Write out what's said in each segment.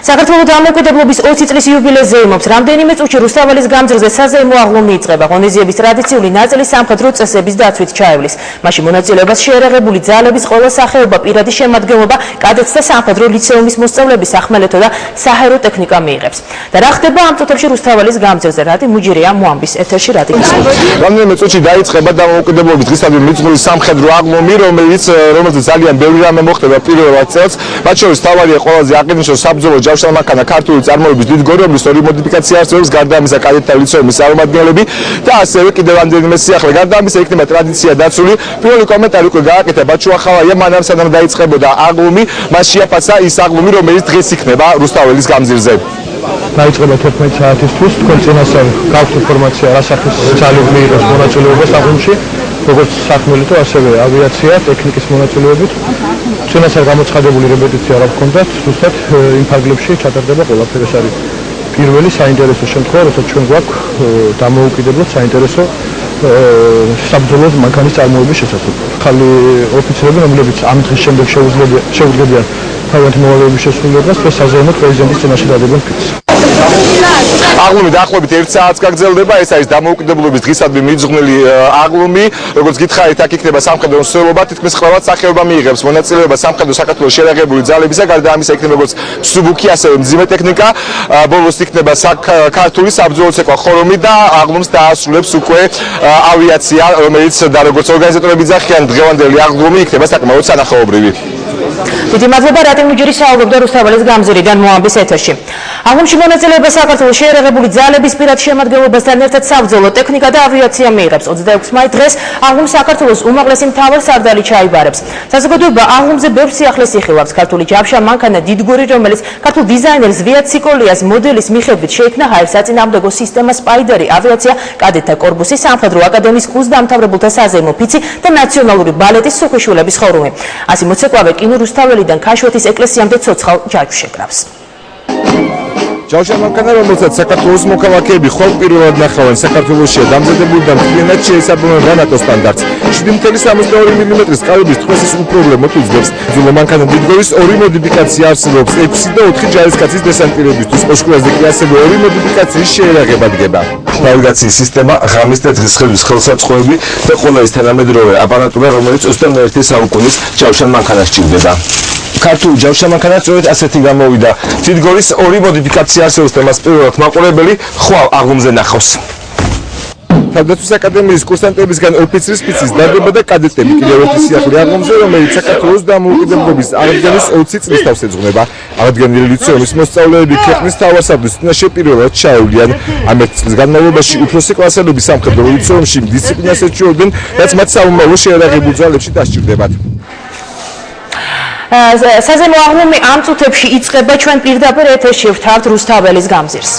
საქართველოს დამოუკიდებლობის 20 წლის იუბილეს ზეიმობს. რამდენიმე წუთში რუსთაველის გამზირზე საზეიმო აღლუმი იწყება. ღონისძიების ტრადიციული ნაწილი სამხედრო წესების დაცვით ჩაევლის. მაშინ მონაწილეობას შეერაღებული ძალების ყველა სახეობა, პირადი შემადგენლობა, კადეტთა სამხედრო ლიცეუმის მოსწავლეები, სახმელეთო და საჰაერო ტექნიკა მიიღებს. და რა ხდება ამ წუთებში რუსთაველის გამზირზე? რატი მუჯირია მოამბის ეთერში რატი გისურვებთ. რამდენიმე წუთში დაიწყება დამოუკიდებლობის დღისადმი მიძღვნილი სამხედრო აღლუმი, რომელიც ძალიან ბევრი რამე მოხდება პირველად წელს. მათ შორის თავარია ყველაზე აღინიშნოს საბრძოლო ჯავშანმანქანა ქართული წარმოების დიდ გორიობის ორი მოდიფიკაცია არსებობს, გარდა ამისა კადეტთა ლიცეუმის წარმომადგენლები და ასევე კიდევ რამდენიმე სიახლე. გარდა ამისა იქნება ტრადიცია დაცული. პირველი კომენტარი უკვე გააკეთა ბაჩუახალაია, მანამ სანამ დაიწყებოდა აღლუმი, მას შეაფასა ის აღლუმი, რომელიც დღეს იქნება რუსთაველის გამზირზე. დაიწყება 11 საათისთვის, თქვენ წინასწარ გაქვთ ინფორმაცია, რა სახის ძალები მიიღებს მონაწილეობას აღლუმში, როგორც სახმელეთო, ასევე ავიაცია, ტექნიკის მონაწილეობით. წინასწარ გამოცხადებული რეპეტიცია რა გქონდათ, ზუსტად იმ ფარგლებში ჩატარდება ყველაფერი. ეს არის პირველი საინტერესო შემთხვევა, როცა ჩვენ გვაქვს დამოუკიდებლად საინტერესო საბრძოლო მანქანის წარმოების შესახებ. ხალი ოფიცრები, რომლებიც ამ დღის შემდეგ შეუძლებიან თავიანთი მოვალეობის შესრულებას, დღეს საზეიმო პრეზიდენტის წინაშე დადებენ ფიქს. აღლუმი დაახლოებით 1 საათს გაგრძელდება. ეს არის დამოუკიდებლობის დღისადმი მიძღვნილი აღლუმი. როგორც გითხარით, აქ იქნება სამხედრო მსვლელობა, თითქმის ყველად სახეობა მიიღებს მონაწილეობა სამხედრო საქართველოს შეერაღებული ძალებისა, გარდა ამისა იქნება როგორც მსუბუქი, ასევე მძიმე ტექნიკა. ბოლოს იქნება ქართული საბრძოლო ცეკვა ხორომი და აღლუმს დაასრულებს უკვე ავიაცია, რომელიც და როგორც ორგანიზატორები ძახიან, დღევანდელი აღლუმი იქნება საკმაოდ სანახაობრივი. დიდი მადლობა რატი მუჯირი საუბრობდა რუსთაველის გამზირიდან მოამბის ეთერში. აღლუმში მონაწილეობა საქართველოს შეერაღებული ძალების პირად შემადგენლობასთან ერთად საბრძოლო ტექნიკა და ავიაცია მიიღებს. 26 მაის დღეს აღლუმს საქართველოს უმაღლესი მთავარსარდალი ჩაიბარებს. საზოგადოება აღლუმზე ბევრ სიახლეს იხილავს. ქართული ჯავშა მანქანა დიდგვარი, რომელიც ქართულ დიზაინერს ვიად სიკოლიას მოდელის მიხედვით შეიქმნა ჰაერსაწინააღმდეგო სისტემა სპაიდერი, ავიაცია, კადეტთა კორპუსი, სამხედრო აკადემიის კურსდამთავრებულთა საზეიმო ფიცი და ნაციონალური ბალეტის სუხიშვილების ხორუმი. ასე მოცეკვავე კინო რუსთაველიდან ქაშვეთის ეკლესიამდე ცოცხალ ჯაჭვს შეკრავს. ჯავშანმანქანა, რომელსაც საქართველოს მოქალაქეები ხოლმე პირველად ნახავენ, საქართველოსშია დამზადებული და მთლიანად შეესაბამება ნატო სტანდარტს. 7.62 მმ-ის კალიბრის თხრესის უპრობლემოდ უძლებს. ძველი მანქანა დიდგორის ორი მოდიფიკაცია არსებობს, 6 და 4 ჯარისკაცის დესანტირებისთვის. ოშკულაზე კი ასევე ორი მოდიფიკაციის შეერაღება დგება. ნავიგაციის სისტემა, ღამის და დღის ხედვის ხელსაწყოები და ყველა ის თანამედროვე აპარატურა, რომელიც 21 საუკუნის ჯავშანმანქანას სჭირდება. ქართული ჯავშანმანქანა სწორედ ასეთი გამოვიდა. დიდგორის ორი მოდიფიკაცია არსებობს და მას პირველად მაყურებელი ხვალ აღლუმზე ნახავს. თავდაცვის აკადემიის კურსანტებისგან ოფიცრის ფიცის დადება და კადეტები კიდევ ერთი სიახლე აღლუმზე, რომელიც საქართველოს დამოუკიდებლობის აღდგენის 20 წლის თავს ეძღვნება. აღდგენილი ლიცეუმის მოსწავლეები ქვეყნის მთავარსარდლის წინაშე პირველად ჩაევლიან. ამ 1 წლის განმავლობაში უფროსი კლასელები სამხედრო ლიცეუმში დისციპლინას ეჩვეოდნენ, რაც მათ საომავლო შეერაღებულ ძალებში დასჭირდებათ. საზეიმო აღლუმი ამ წუთებში იწყება, ჩვენ პირდაპირ ეთერში ვთავთ რუსთაველის გამზირს.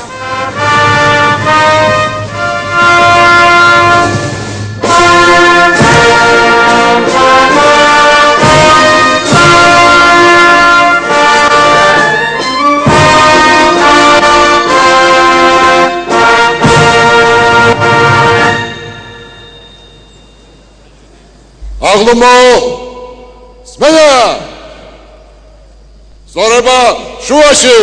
აღლუმო სმენა სწორება შუაში.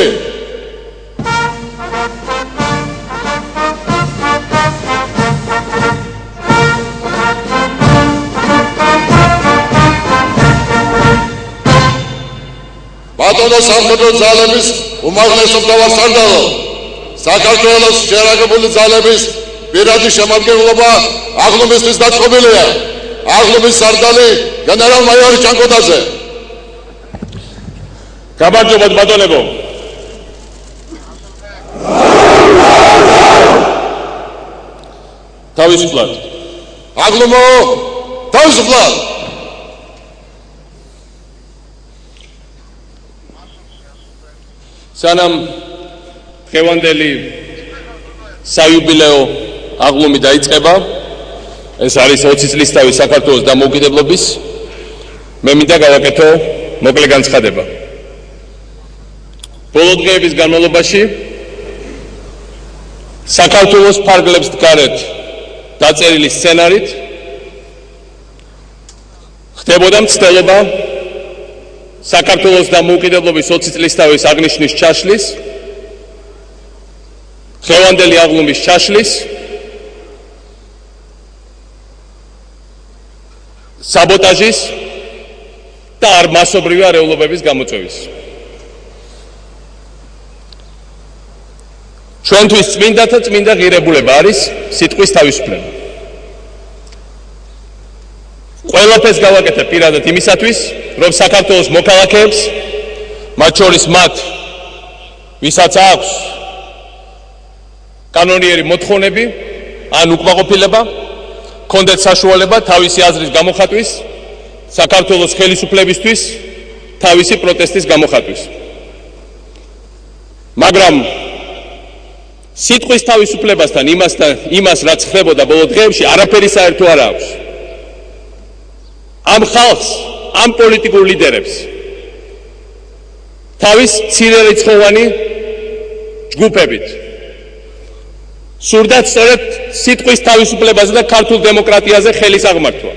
ბატონო სამხედრო ძალების უმაღლესი მთავარსარდალო, საქართველოს შეერაღებული ძალების პირადი შემადგენლობა აღლუმისთვის დაწყობილია. აღლუმის სარდალი გენერალ-მაიორი ჩანკოდაძე. გაბარჯობათ ბატონებო. თავისუფლად. აღლუმო, თავისუფლად. სანამ დღევანდელი საიუბილეო აღლუმი დაიწყება, ეს არის 20 წლის თავი საქართველოს დამოუკიდებლობის, მე მინდა გავაკეთო მოკლე განცხადება. ბოლო დღეების განმავლობაში საქართველოს ფარგლებს დგარეთ დაწერილი სცენარით ხდებოდა მცდელობა საქართველოს დამოუკიდებლობის 20 წლისთავის აღნიშვნის ჩაშლის, დღევანდელი აღლუმის ჩაშლის, საბოტაჟის და არ მასობრივი არეულობების გამოწვევის. ჩვენთვის წმინდა და წმინდა ღირებულება არის სიტყვის თავისუფლება. ყველაფერს გავაკეთებ პირადად იმისათვის, რომ საქართველოს მოქალაქეებს, მათ შორის მათ, ვისაც აქვს კანონიერი მოთხოვნები ან უკმაყოფილება, კონდეთ საშუალება თავისი აზრის გამოხატვის, საქართველოს ხელისუფლებისთვის თავისი პროტესტის გამოხატვის. მაგრამ სიტყვის თავისუფლებასთან იმას რაც ხდებოდა ბოლო დღეებში არაფერი საერთო არ აქვს. ამ ხალხს, ამ პოლიტიკურ ლიდერებს თავის მცირერიცხოვანი ჯგუფებით სურდათ სწორედ სიტყვის თავისუფლებაზე და ქართულ დემოკრატიაზე ხელის აღმართვა.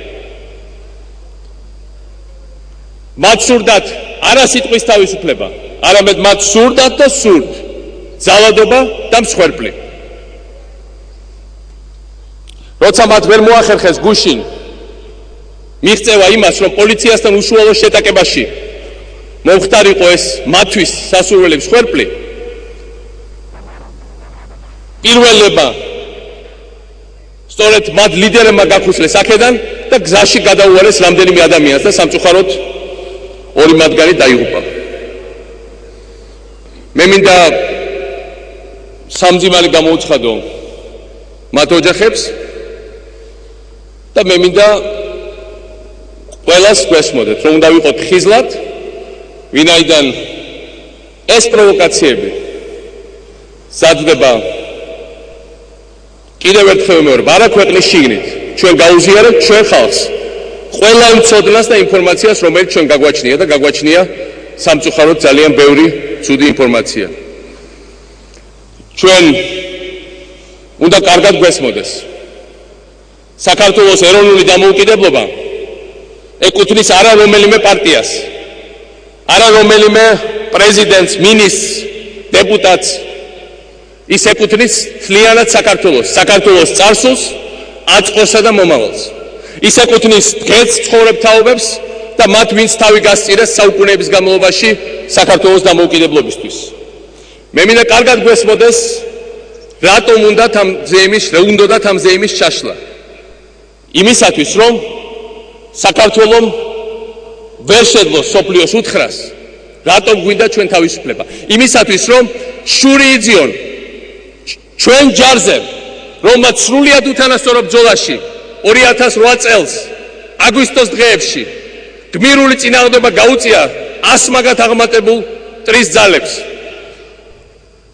მათ სურდათ არა სიტყვის თავისუფლება, არამედ მათ სურდათ და სურდ ძალადობა და მსხვერპლი. როცა მათ ვერ მოახერხეს გუშინ მიღწევა იმას, რომ პოლიციასთან უშუალო შეტაკებაში მომხდარიყო ეს მათთვის სასურველი მსხვერპლი, პირველება სწორედ მათ ლიდერებმა გახუსლეს აქედან და გზაში გადაუარეს რამდენიმე ადამიანს და სამწუხაროდ ორი მათგანი დაიღუპა. მე მინდა სამძიმარი გამოუცხადო მათ ოჯახებს და მე მინდა ყველას გვესმოდეთ, რომ უნდა ვიყოთ ხიზლად, ვინაიდან ეს პროვოკაციები სadzდება კიდევ ერთხელ ვიმეორებ, არა ქვეყნის შიგნით, ჩვენ გაუზიარებთ ჩვენ ხალხს ყველა იმ ცოდნას და ინფორმაციას, რომელიც ჩვენ გაგვაჩნია და გაგვაჩნია სამწუხაროდ ძალიან ბევრი ცუდი ინფორმაცია. ჩვენ უნდა კარგად გვესმოდეს. საქართველოს ეროვნული დამოუკიდებლობა ეკუთვნის არა რომელიმე პარტიას, არა რომელიმე პრეზიდენტს, მინისტრს, დეპუტატს, ის ეკუთვნის მთლიანად საქართველოს, საქართველოს წარსულს, აწყოსა და მომავალს. ის ეკუთვნის დღეს ცხოვრებ თაობებს და მათ, ვინც თავი გასწირეს საუკუნეების განმავლობაში საქართველოს დამოუკიდებლობისთვის. მე მინდა კარგად გვესმოდეს, რატომ უნდათ ამ ზეიმის ჩაშლა. იმისათვის, რომ საქართველომ ვერ შეძლოს სოფლიოს უთხრას, რატომ გვინდა ჩვენ თავისუფლება. იმისათვის, რომ შური იძიონ ჩვენ ჯარზე, რომელმაც სრულიად უთანასწორო ბრძოლაში 2008 წელს აგვისტოს დღეებში გმირული წინააღმდეგობა გაუწია 100 მაგათ აღმატებულ ტრის ძალებს.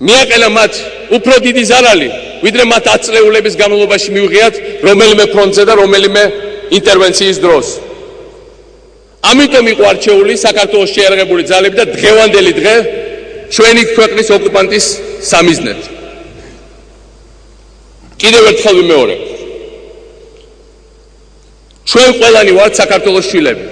მიაყენა მათ უფრო დიდი ზარალი, ვიდრე მათ 10 წლეულების განმავლობაში მიუღიათ რომელიმე ფრონტზე და რომელიმე ინტერვენციის დროს. ამიტომ იყო არჩეული საქართველოს შეიარაღებული ძალები და დღევანდელი დღე ჩვენი ქვეყნის ოკუპანტის სამიზნედ. კიდევ ერთხელ ვიმეორებ, ჩვენ ყველანი ვართ საქართველოს შვილები.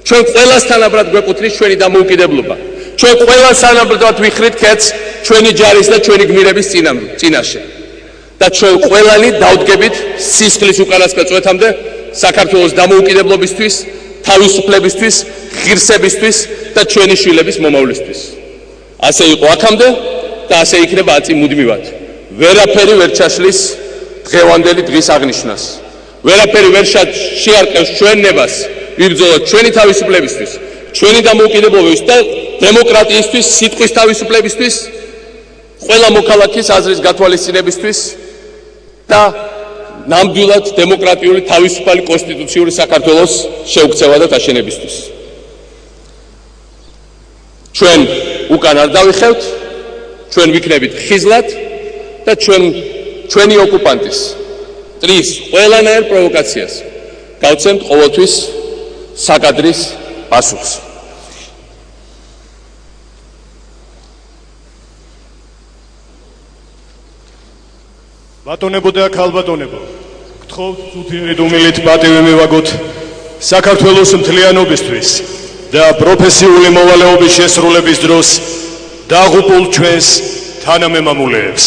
ჩვენ ყველასთანაბრად გვეკუთვნის ჩვენი დამოუკიდებლობა. ჩვენ ყველასთანაბრად ვიხრით ქეთს ჩვენი ჯარის და ჩვენი გმირების წინაშე. და ჩვენ ყველანი დავდგებით სისხლის უკანასკნელ წვეთამდე საქართველოს დამოუკიდებლობისთვის, თავისუფლებისთვის, ღირსებისთვის და ჩვენი შვილების მომავლისთვის. ასე იყო აქამდე და ასე იქნება აწი მუდმივად. ვერაფერი ვერ ჩაშლის დღევანდელი დღის აღნიშვნას. ვერაფერი ვერ შეარყევს ჩვენ ნებას ვიბრძოლოთ ჩვენი თავისუფლებისთვის, ჩვენი დამოუკიდებლობისთვის და დემოკრატიისთვის, სიტყვის თავისუფლებისთვის, ყველა მოქალაქის აზრის გათვალისწინებისთვის და ნამდვილად დემოკრატიული თავისუფალი კონსტიტუციური საქართველოს შეუქცევა და დაშენებისთვის. ჩვენ უკან არ დავიხევთ, ჩვენ ვიქნებით ხიზლად და ჩვენი ოკუპანტის ტრის ყველანაირ პროვოკაციას გავცემთ ყოველთვის საკადრის პასუხს. ბატონებო და ქალბატონებო, გთხოვთ წუთიერი დუმილით პატივი მივაგოთ საქართველოს მთლიანობისთვის, და პროფესიული მოვალეობის შესრულების დროს დაღუპულ ჩვენს თანამემამულეებს.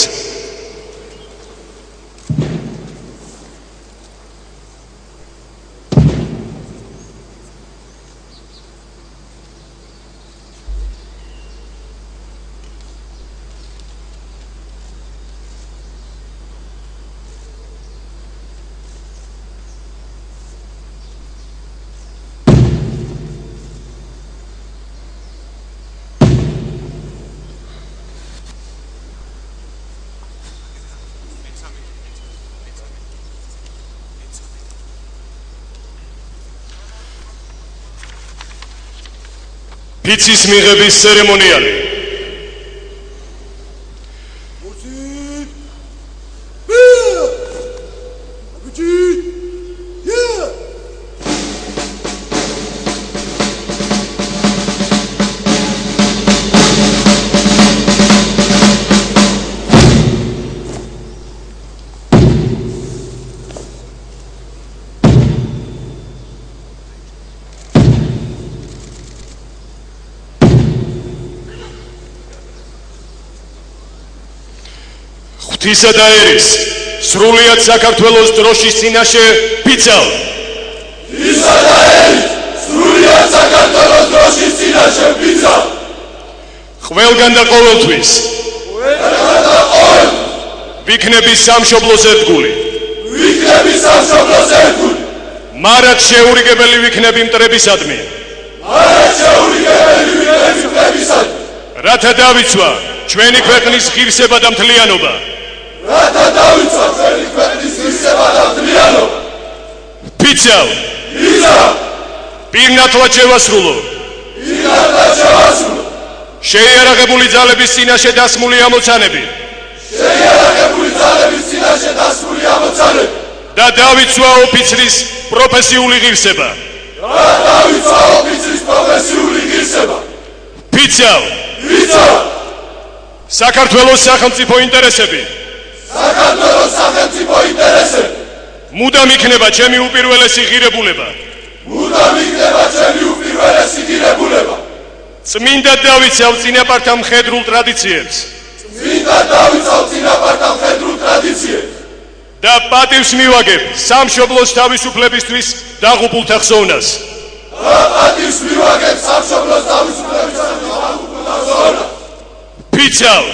ფიცის მიღების ცერემონიალი. ღვთისა და ერის სრულიად საქართველოს დროშის წინაშე ფიცავ. ღვთისა და ერის სრულიად საქართველოს დროშის წინაშე ფიცავ. ყველგან და ყოველთვის ვიქნები სამშობლოს ერთგული. მარად შეურიგებელი ვიქნები მტრებისადმი. რათა დავიცვა ჩვენი ქვეყნის ღირსება და მთლიანობა. ფიცავ. პირნათლად შევასრულო შეიარაღებული ძალების წინაშე დასმული ამოცანები და დავიცვა ოფიცრის პროფესიული ღირსება. ფიცავ. საქართველოს სახელმწიფო ინტერესები მუდამ იქნება ჩემი უპირველესი ღირებულება. წმინდად დავიცავ წინაპართა მხედრულ ტრადიციებს და პატივს მივაგებ სამშობლოს თავისუფლებისთვის დაღუპულთა ხსოვნას. ფიცავ.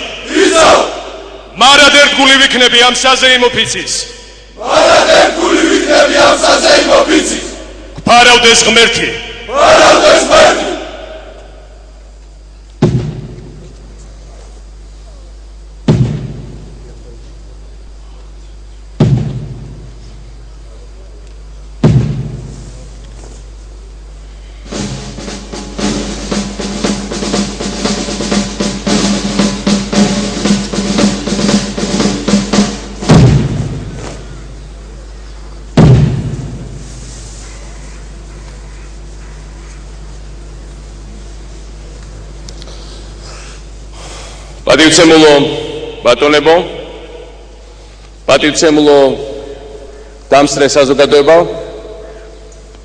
მარად ერთგული ვიქნები ამ საზეიმო ფიცის. გვფარავდეს ღმერთი. პატივცემულო ბატონებო, პატივცემულო დამსწრე საზოგადოება,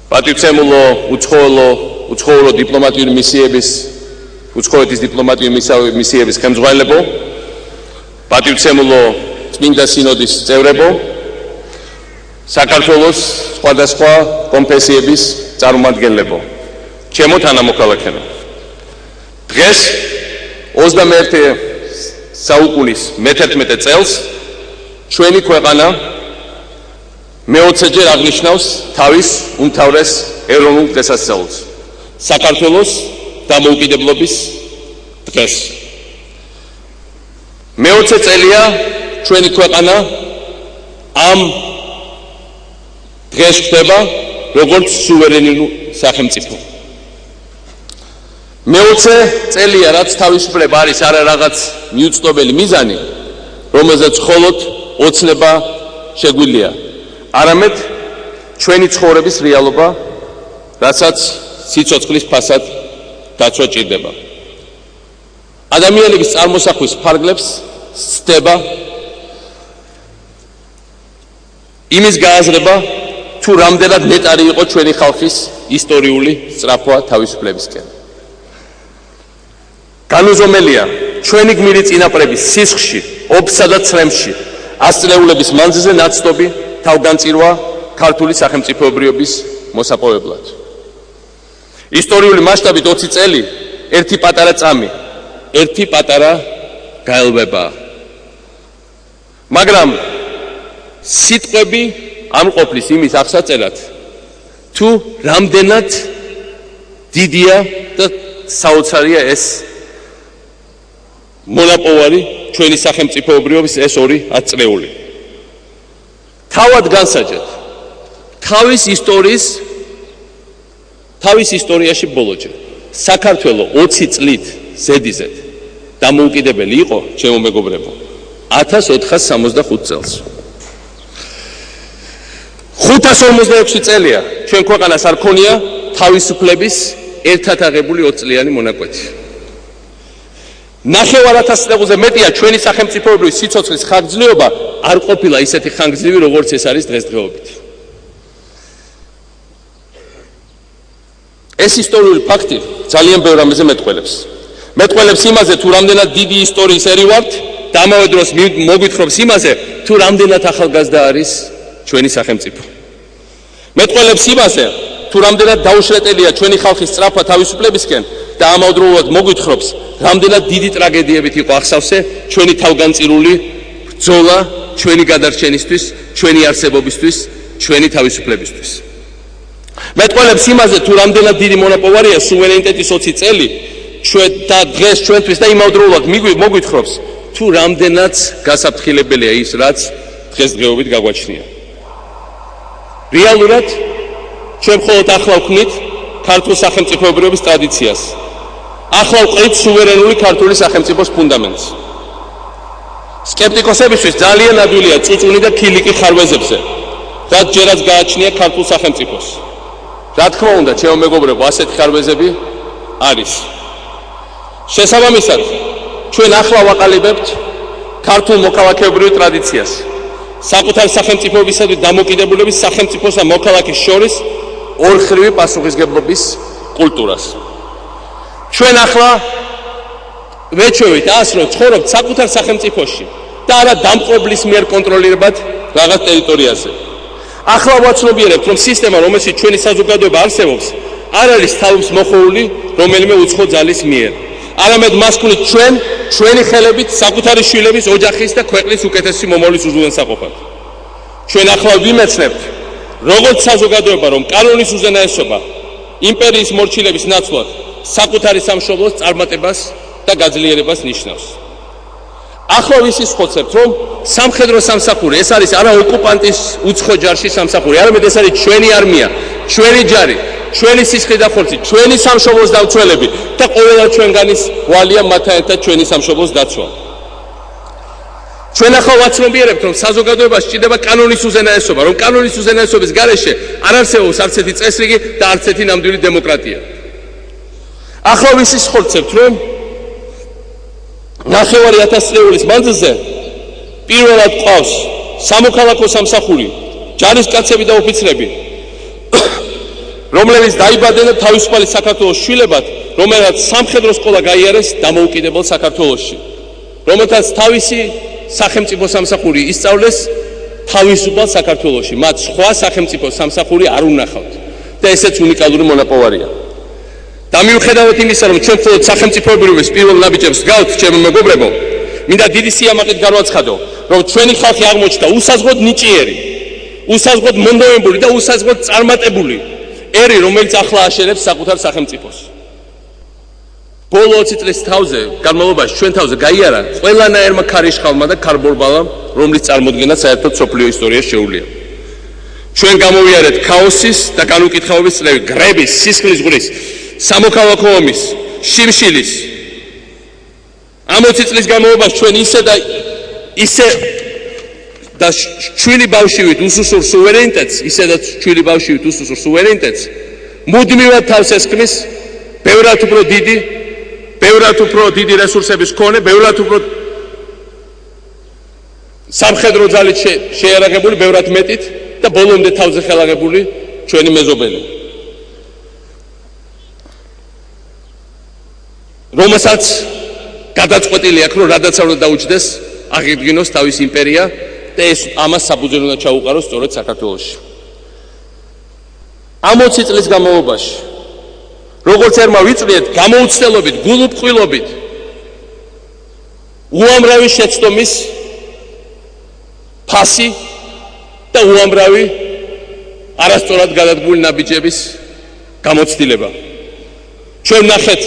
პატივცემულო უცხოური დიპლომატიური მისიების, უცხოეთის დიპლომატიური მისიების ხელმძღვანელებო, პატივცემულო წმინდა სინოდის წევრებო, საქართველოს სხვადასხვა კონფესიების წარმომადგენლებო, ჩემო თანამოქალაქეებო. დღეს 21 საუკუნის მე-11 წელს ჩვენი ქვეყანა მე-20-ჯერ აღნიშნავს თავის უმთავრეს ეროვნულ დღესასწაულს, საქართველოს დამოუკიდებლობის დღეს. მე-20 წელია ჩვენი ქვეყანა ამ დღეს ხდება როგორც სუვერენული სახელმწიფო. მე-20 წელია რაც თავისუფლება არის არა რაღაც მიუწვდომელი მიზანი, რომელზეც მხოლოდ ოცნება შეგვიძლია, არამედ ჩვენი ცხოვრების რეალობა, რასაც სიცოცხლის ფასად დაცვა ჭირდება. ადამიანების წარმოსახვის ფარგლებს სცდება იმის გააზრება, თუ რამდენად ნეტარი იყო ჩვენი ხალხის ისტორიული სწრაფვა თავისუფლებისკენ. განუზომელია ჩვენი გმირი წინაპრების სისხლში, ოფსა და ცრემლში ასწლეულების მანძილზე ნაცნობი თავგანწირვა ქართული სახელმწიფოებრიობის მოსაპოვებლად. ისტორიული მასშტაბით 20 წელი ერთი პატარა წამი, ერთი პატარა გაელვება. მაგრამ სიტყვები ამ ყოფნის იმის აღსაწერად თუ რამდენად დიდია და საოცარია ეს მონაპოვარი ჩვენი სახელმწიფოებრიობის ეს 2 წლეული. თავად განსაჯეთ თავის ისტორიაში ბოლოჯერ საქართველოს 20 წლით ზედიზედ დამოუკიდებელი იყო, ჩემო მეგობრებო, 1465 წელს. 546 წელია ჩვენ ქვეყანას არ ქონია თავისუფლების ერთად აღებული 20 წლიანი მონაკვეთი. 9,000 წელზე მეტია ჩვენი სახელმწიფოებრივი სიცოცხლის ხანგრძლივობა არ ყოფილა ისეთი ხანგრძლივი, როგორც ეს არის დღესდღეობით. ეს ისტორიული ფაქტი ძალიან ბევრ რამეზე მეტყველებს. მეტყველებს იმაზე, თუ რამდენად დიდი ისტორიის ერი ვართ და ამავე დროს მოგვითხრობს იმაზე, თუ რამდენად ახალგაზრდა არის ჩვენი სახელმწიფო. მეტყველებს იმაზე, თუ რამდენად დაუშლეტელია ჩვენი ხალხის სწრაფვა თავისუფლებისკენ და ამავდროულად მოგვითხრობს, რამდენად დიდი ტრაგედიებით იყო აღსავსე ჩვენი თავგანწირული ბრძოლა ჩვენი გადარჩენისთვის, ჩვენი არსებობისთვის, ჩვენი თავისუფლებისთვის. მეტყველებს იმაზე, თუ რამდენად დიდი მონაპოვარია სუვერენიტეტის 20 წელი და დღეს ჩვენთვის და იმავდროულად მოგვითხრობს, თუ რამდენად გასაფრთხილებელია ის, რაც დღესდღეობით გაგვაჩნია. რეალურად ჩვენ მხოლოდ ახლა ვქმნით ქართულ სახელმწიფოებრიობის ტრადიციას. ახლა ვყრით სუვერენული ქართული სახელმწიფოს ფუნდამენტს. სკეპტიკოსებისთვის ძალიან ადვილია წუწუნი და ქილიკი ხარვეზებზე, რაც ჯერაც გააჩნია ქართულ სახელმწიფოს. რა თქმა უნდა, ჩემო მეგობრებო, ასეთი ხარვეზები არის. შესაბამისად, ჩვენ ახლა ვაყალიბებთ ქართულ მოქალაქეობრივ ტრადიციას. საკუთარ სახელმწიფოებისადმი დამოკიდებულების სახელმწიფოსა მოქალაქის შორის ორხრივი პასუხისგებლობის კულტურას. ჩვენ ახლა ვეჩვევით ას, რომ ცხოვრობთ საკუთარ სახელმწიფოში და არა დამპყრობლის მიერ კონტროლირებად რაღაც ტერიტორიაზე. ახლა ვაცნობიერებთ, რომ სისტემა, რომელშიც ჩვენი საზოგადოება არსებობს, არ არის თავს მოხოული რომელიმე უცხო ძალის მიერ. არამედ მას ქმნით ჩვენი ხელებით საკუთარი შვილების, ოჯახის და ქვეყნის უკეთესი მომავლის უზრუნველსაყოფად. ჩვენ ახლა ვიმეცნებთ, როგორც საზოგადოება, რომ კანონის უზენაესობა იმპერიის მორჩილების ნაცვლად საკუთარი სამშობლოს წარმატებას და გაძლიერებას ნიშნავს. ახლა ვისხოცებთ, რომ სამხედრო სამსახური ეს არის არა ოკუპანტის უცხო ჯარში სამსახური, არამედ ეს არის ჩვენი არმია, ჩვენი ჯარი, ჩვენი სისხლი და ხორცი, ჩვენი სამშობლოს დამცველები და ყველა ჩვენგანის ვალია მათთან ერთად ჩვენი სამშობლოს დაცვა. ჩვენ ახლა ვაცნობიერებთ, რომ საზოგადოებას სჭირდება კანონის უზენაესობა, რომ კანონის უზენაესობის გარეშე არ არსებობს არც ერთი წესრიგი და არც ერთი ნამდვილი დემოკრატია. ახლა ვისხოცებთ, რომ 9,000 წლეულის მანძილზე პირველად ყავს სამოქალაქო სამსახური, ჯარისკაცები და ოფიცრები, რომლებიც დაიბადნენ თავისუფალი საქართველოს შვილებად, რომელთაც სამხედრო სკოლა გაიარეს დამოუკიდებელ საქართველოში, რომელთაც თავისი სახელმწიფო სამსახური ისწავლეს თავისუფალ საქართველოში, მათ სხვა სახელმწიფო სამსახური არ უნახავთ და ესეც უნიკალური მონაპოვარია. და მიუხედავად იმისა, რომ ჩვენ მხოლოდ სახელმწიფოებრიობის პირველ ნაბიჯებს გავთ, ჩემო მეგობრებო, მინდა დიდი სიამაყით განვაცხადო, რომ ჩვენი ხალხი აღმოჩნდა უსაზღვროდ ნიჭიერი, უსაზღვროდ მონდომებული და უსაზღვროდ წარმატებული ერი, რომელიც ახლა აშენებს საკუთარ სახელმწიფოს. ბოლო 20 წლის განმავლობაში ჩვენ თავზე გაიარა ყველანაირმა ქარიშხალმა და ქარბორბალამ, რომლის წარმოდგენა საერთოდ სოფლიო ისტორიაში შეუძლია. ჩვენ გამოვიარეთ ქაოსის და განუკითხაობის წლები, გრების, სისხლის ზღვრის, სამოქალაქო ომის, შიმშილის. ამ 20 წლის განმავლობაში ჩვენ ისე და ჩვილი ბავშვივით უსუსურ სუვერენიტეტს, ისედაც ჩვილი ბავშვივით უსუსურ სუვერენიტეტს მუდმივად თავს ესხმის ბევრად უფრო დიდი რესურსების მქონე, ბევრად უფრო სამხედრო ძალით შეიარაღებული, ბევრად მეტით და ბოლომდე თავზე ხელაღებული ჩვენი მეზობელი. რომელსაც გადაწყვეტილი აქვს, რომ რადაც არ უნდა დაუჯდეს, აღიდგინოს თავის იმპერია და ეს ამას საფუძველი უნდა ჩაუყაროს სწორედ საქართველოში. ამ 20 წლის განმავლობაში, როგორც ერმა ვიწვიეთ, გამოუცდელობით, გულუბრყვილობით, უამრავი შეცდომის ფასი და უამრავი არასწორად გადადგმული ნაბიჯების გამოცდილება. ჩვენ ნახეთ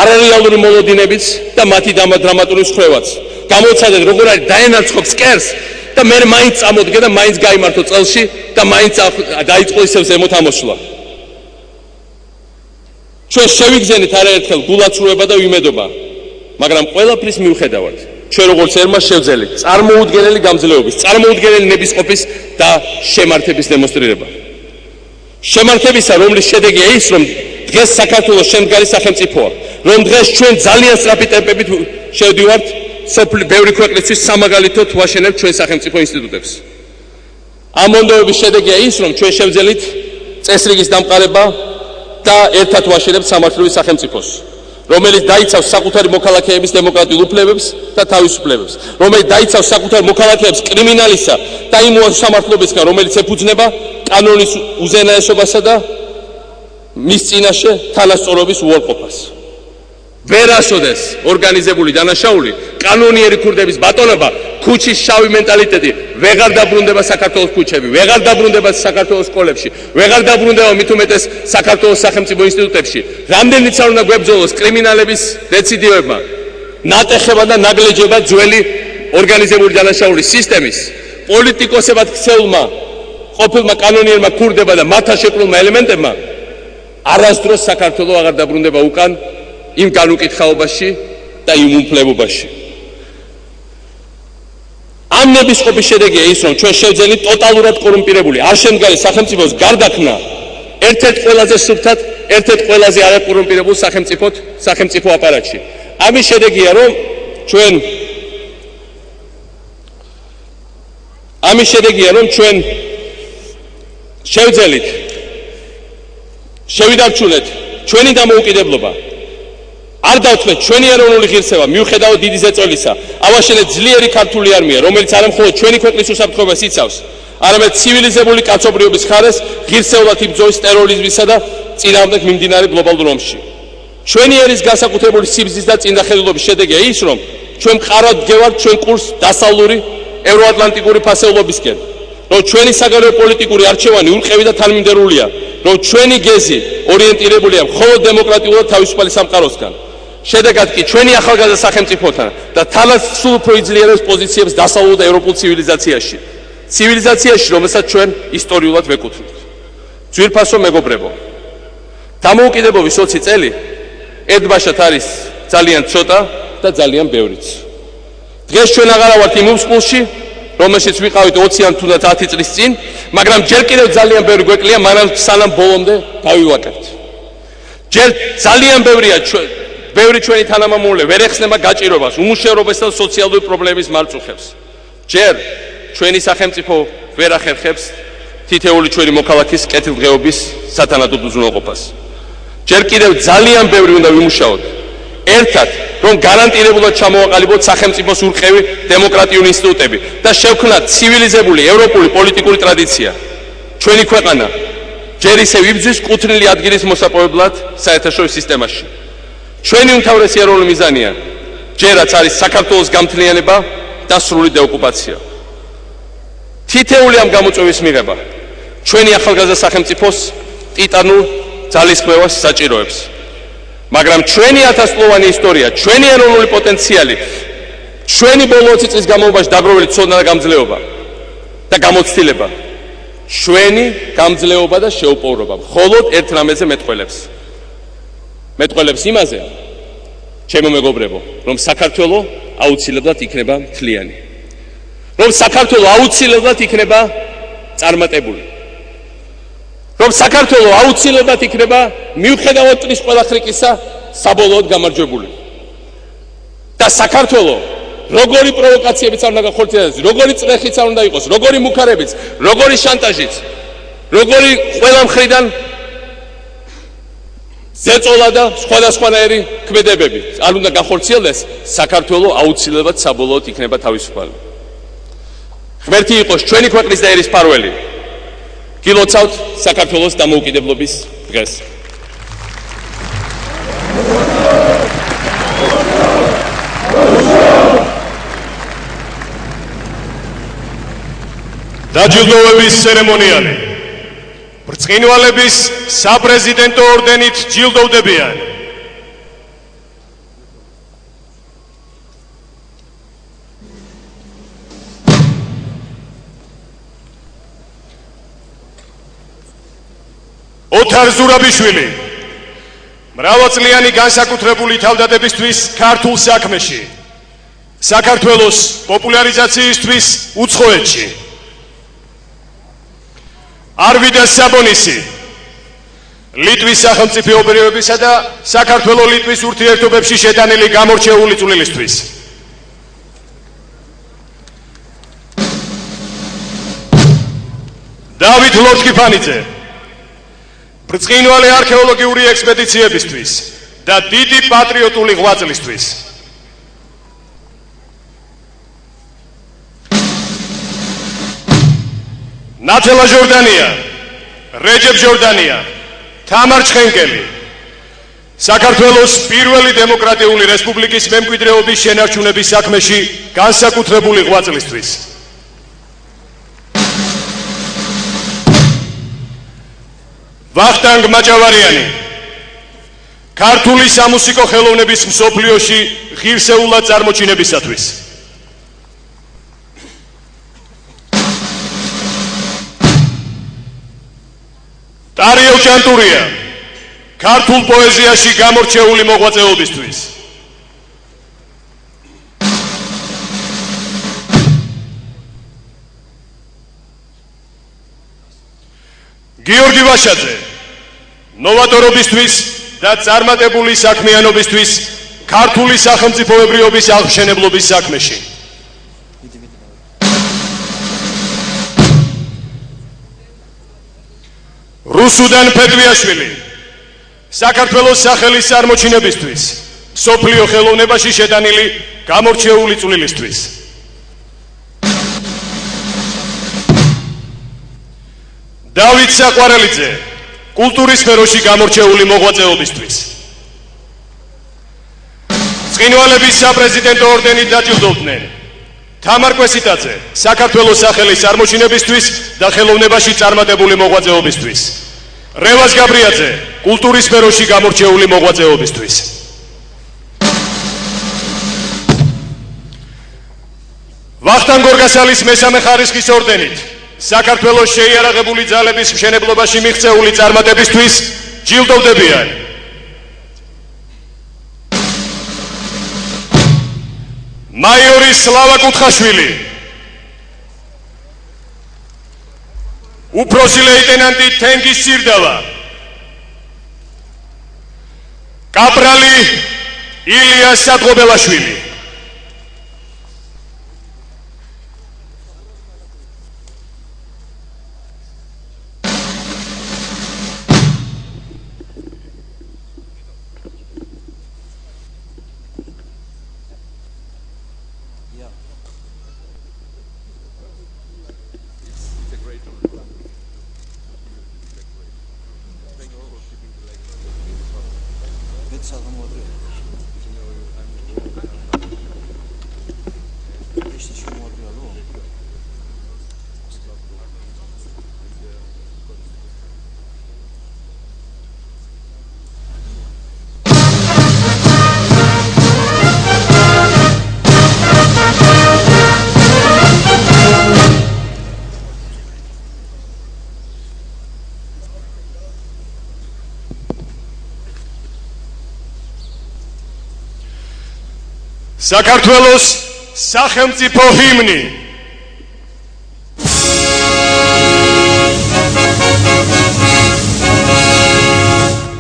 არარეალური მოლოდინებიც და მათი დრამატული სხვევაც. გამოცადეთ როგორ არის დაენარჩხო სკერს და მე მაინც წამოდგე და მაინც გაიმართო წელში და მაინც დაიწყო ისევ ზემოთ ამოსვლა. ჩვენ შევიგზენით არაერთხელ გულაცრუება და ვიმედობა, მაგრამ ყველაფრის მიუხედავად ჩვენ როგორც ერმა შევძელით წარმოუდგენელი გამძლეობის, წარმოუდგენელი ნებისყოფის და შემართების დემონსტრირება. შემართებისა, რომლის შედეგია ის, რომ დღეს საქართველოს შემდგარი სახელმწიფოა, რომ დღეს ჩვენ ძალიან სწრაფი ტემპებით შევდივართ ბევრი ქვეყნისთვის სამაგალითოდ ვაშენებთ ჩვენ სახელმწიფო ინსტიტუტებს. ამ მონდომების შედეგია ის, რომ ჩვენ შევძელით წესრიგის დამყარება და ერთად ვაშენებთ სამართლობის სახელმწიფოს, რომელიც დაიცავს საკუთარი მოქალაქეების დემოკრატიულ უფლებებს და თავისუფლებებს, რომელიც დაიცავს საკუთარ მოქალაქეებს კრიმინალისა და იმ სამართლობისგან, რომელიც ეფუძნება კანონის უზენაესობასა და მის წინაშე თანასწორობის უარყოფას. ვერ ასოდეს ორგანიზებული დანაშაული, კანონიერი ქურდების ბატონობა, ქუჩის შავი მენტალიტეტი ვეღარ დაბრუნდება საქართველოს ქუჩები, ვეღარ დაბრუნდება საქართველოს სკოლებში, ვეღარ დაბრუნდება მით უმეტეს საქართველოს სახელმწიფო ინსტიტუტებში. რამდენიც არ უნდა გვებრძოლოს კრიმინალების რეციდივებმა, ნატეხება და ნაგლეჯება ძველი ორგანიზებული დანაშაულის სისტემის, პოლიტიკოსებად ქცეულმა ყოფილმა კანონიერმა ქურდება და მათთან შეკლულმა ელემენტებმა არასდროს საქართველო აღარ დაბრუნდება უკან იმ განუკითხაობაში და იმ უმფლებობაში. ამ ნებისყოფის შედეგია ის, რომ ჩვენ შევძელით ტოტალურად კორუმპირებული, არ შემდგარი სახელმწიფოს გარდაქმნა ერთ-ერთ ყველაზე სუფთად, ერთ-ერთ ყველაზე არაკორუმპირებულ სახელმწიფო აპარატში. ამის შედეგია, რომ ჩვენ შევძელით შევიდარჩუნეთ ჩვენი დამოუკიდებლობა, არ დავთმეთ ჩვენი ეროვნული ღირსება, მიუხედავად დიდი ზეწოლისა, ავაშენეთ ძლიერი ქართული არმია, რომელიც არა მხოლოდ ჩვენი ქვეყნის უსაფრთხოებას იცავს, არამედ ცივილიზებული კაცობრიობის ხარეს ღირსეულად იბრძვის ტერორიზმისა და წინააღმდეგ მიმდინარე გლობალურ ომში. ჩვენი ერის განსაკუთრებული სიბრძნის და წინდახედულობის შედეგია ის, რომ ჩვენ მყარად ვდგევართ ჩვენ კურსს დასავლური ევროატლანტიკური ფასეულობისკენ, რომ ჩვენი საგარეო პოლიტიკური არჩევანი ურყევი და თანმიმდევრულია, რომ ჩვენი გეზი ორიენტირებულია მხოლოდ დემოკრატიულად თავისუფალი სამყაროსგან. შედეგად კი ჩვენი ახალგაზრდა სახელმწიფოთან და თანაც სულ უფრო იძლიერებს პოზიციებს დასავლურ და ევროპულ ცივილიზაციაში, რომელსაც ჩვენ ისტორიულად ვეკუთვნით. ძვირფასო მეგობრებო, დამოუკიდებლობის 20 წელი ერთბაშად არის ძალიან ცოტა და ძალიან ბევრიც. დღეს ჩვენ აღარა ვართ იმ უსყულში, რომელშიც ვიყავით 20 ან თუნდაც 10 წლის წინ, მაგრამ ჯერ კიდევ ძალიან ბევრი გვეკლია, სანამ ბოლომდე გავივაკებთ. ჯერ ძალიან ბევრი ჩვენი თანამამულე ვერ ეხსნება გაჭირობას, უმუშევრობასა და სოციალური პრობლემების მარწუხებს. ჯერ ჩვენი სახელმწიფო ვერ ახერხებს თითეული ჩვენი მოქალაქის კეთილდღეობის სათანადოდ უზრუნველყოფას. ჯერ კიდევ ძალიან ბევრი უნდა ვიმუშაოთ ერთად, რომ გარანტირებულად ჩამოვაყალიბოთ სახელმწიფოს ურყევი დემოკრატიული ინსტიტუტები და შევქმნათ ცივილიზებული ევროპული პოლიტიკური ტრადიცია. ჩვენი ქვეყანა ჯერ ისევ იბრძვის კუთვნილი ადგილის მოსაპოვებლად საერთაშორისო სისტემაში. ჩვენი უმთავრესი ეროვნული მიზანია ჯერაც არის საქართველოს გამთლიანება და სრული დეოკუპაცია. თითეული ამ გამოწვევის მიღება ჩვენი ახალგაზრდა სახელმწიფოს ტიტანურ ძალისხმევას საჭიროებს. მაგრამ ჩვენი 1000-წლოვანი ისტორია, ჩვენი ეროვნული პოტენციალი, ჩვენი ბოლო 20 წლის განმავლობაში დაგროვილი ცოდნა და გამძლეობა და გამოცდილება, ჩვენი გამძლეობა და შეუპოვრობა მხოლოდ ერთ რამეზე მეტყველებს იმაზე, ჩემო მეგობრებო, რომ საქართველო აუცილებლად იქნება მთლიანი. რომ საქართველო აუცილებლად იქნება წარმატებული. რომ საქართველო აუცილებლად იქნება მიუხედავად ტრის ყველა ხრიკისა საბოლოოდ გამარჯვებული. და საქართველო როგორი პროვოკაციებიც არ უნდა გახორციელდეს, როგორი წრეხიც არ უნდა იყოს, როგორი მუქარებიც, როგორი შანტაჟიც, როგორი ყველა მხრიდან ზეწოლა და სხვადასხვანაირი ქმედებები არ უნდა გახორციელდეს, საქართველოს აუცილებლად საბოლოოდ იქნება თავისუფალი. ღმერთი იყოს ჩვენი ქვეყნის და ერის მფარველი. გილოცავთ საქართველოს დამოუკიდებლობის დღეს. დაჯილდოვების ცერემონიალი. ბრწყინვალების საპრეზიდენტო ორდენით ჯილდოვდებიან. ოთარ ზურაბიშვილი მრავალწლიანი განსაკუთრებული თავდადებისთვის ქართულ საქმეში, საქართველოს პოპულარიზაციისთვის უცხოეთში. არვიდა საბონისი ლიტვის სახელმწიფოებრიობებისა და საქართველოს-ლიტვის ურთიერთობებში შეტანილი გამორჩეული წვლილისთვის. დავით ლორჩკიფანიძე ბრწყინვალე არქეოლოგიური ექსპედიციებისთვის და დიდი პატრიოტული ღვაწლისთვის. ნათელა ჟორდანია, რეჯებ ჟორდანია, თამარ ჩხენკელი, საქართველოს პირველი დემოკრატიული რესპუბლიკის მემკვიდრეობის შენარჩუნების საქმეში განსაკუთრებული ღვაწლისთვის. ვახტანგ მაჭავარიანი ქართული სამუსიკო ხელოვნების მსოფლიოში ღირსეულად წარმოჩინებისათვის. ტარიელ ჭანტურია ქართულ პოეზიაში გამორჩეული მოღვაწეობისთვის. გიორგი ვაშაძე ნოვატორობისთვის და წარმატებული საქმიანობისთვის ქართული სახელმწიფოებრიობის აღმშენებლობის საქმეში. რუსუდან ფეტვიაშვილი საქართველოს სახელის წარმოჩინებისთვის, სოფლიო ხელოვნებაში შეტანილი გამორჩეული წვლილისთვის. დავით საყვარელიძე კულტურის სფეროში გამორჩეული მოღვაწეობისთვის. ბრწყინვალების საპრეზიდენტო ორდენით დაჯილდოვდნენ თამარ კვესიტაძე საქართველოს სახელის წარმოჩინებისთვის და ხელოვნებაში წარმატებული მოღვაწეობისთვის. რევაზ გაბრიაძე კულტურის სფეროში გამორჩეული მოღვაწეობისთვის. ვახტანგ გორგასალის მესამე ხარისხის ორდენით საქართველოს შეიარაღებული ძალების მშენებლობაში მიღწეული წარმატებისთვის ჯილდოვდებიან. მაიორი სლავა კუთხაშვილი, უფროსი ლეიტენანტი თენგიზ სირდავა, კაპრალი ილია სადღობელაშვილი. საქართველოს სახელმწიფო ჰიმნი.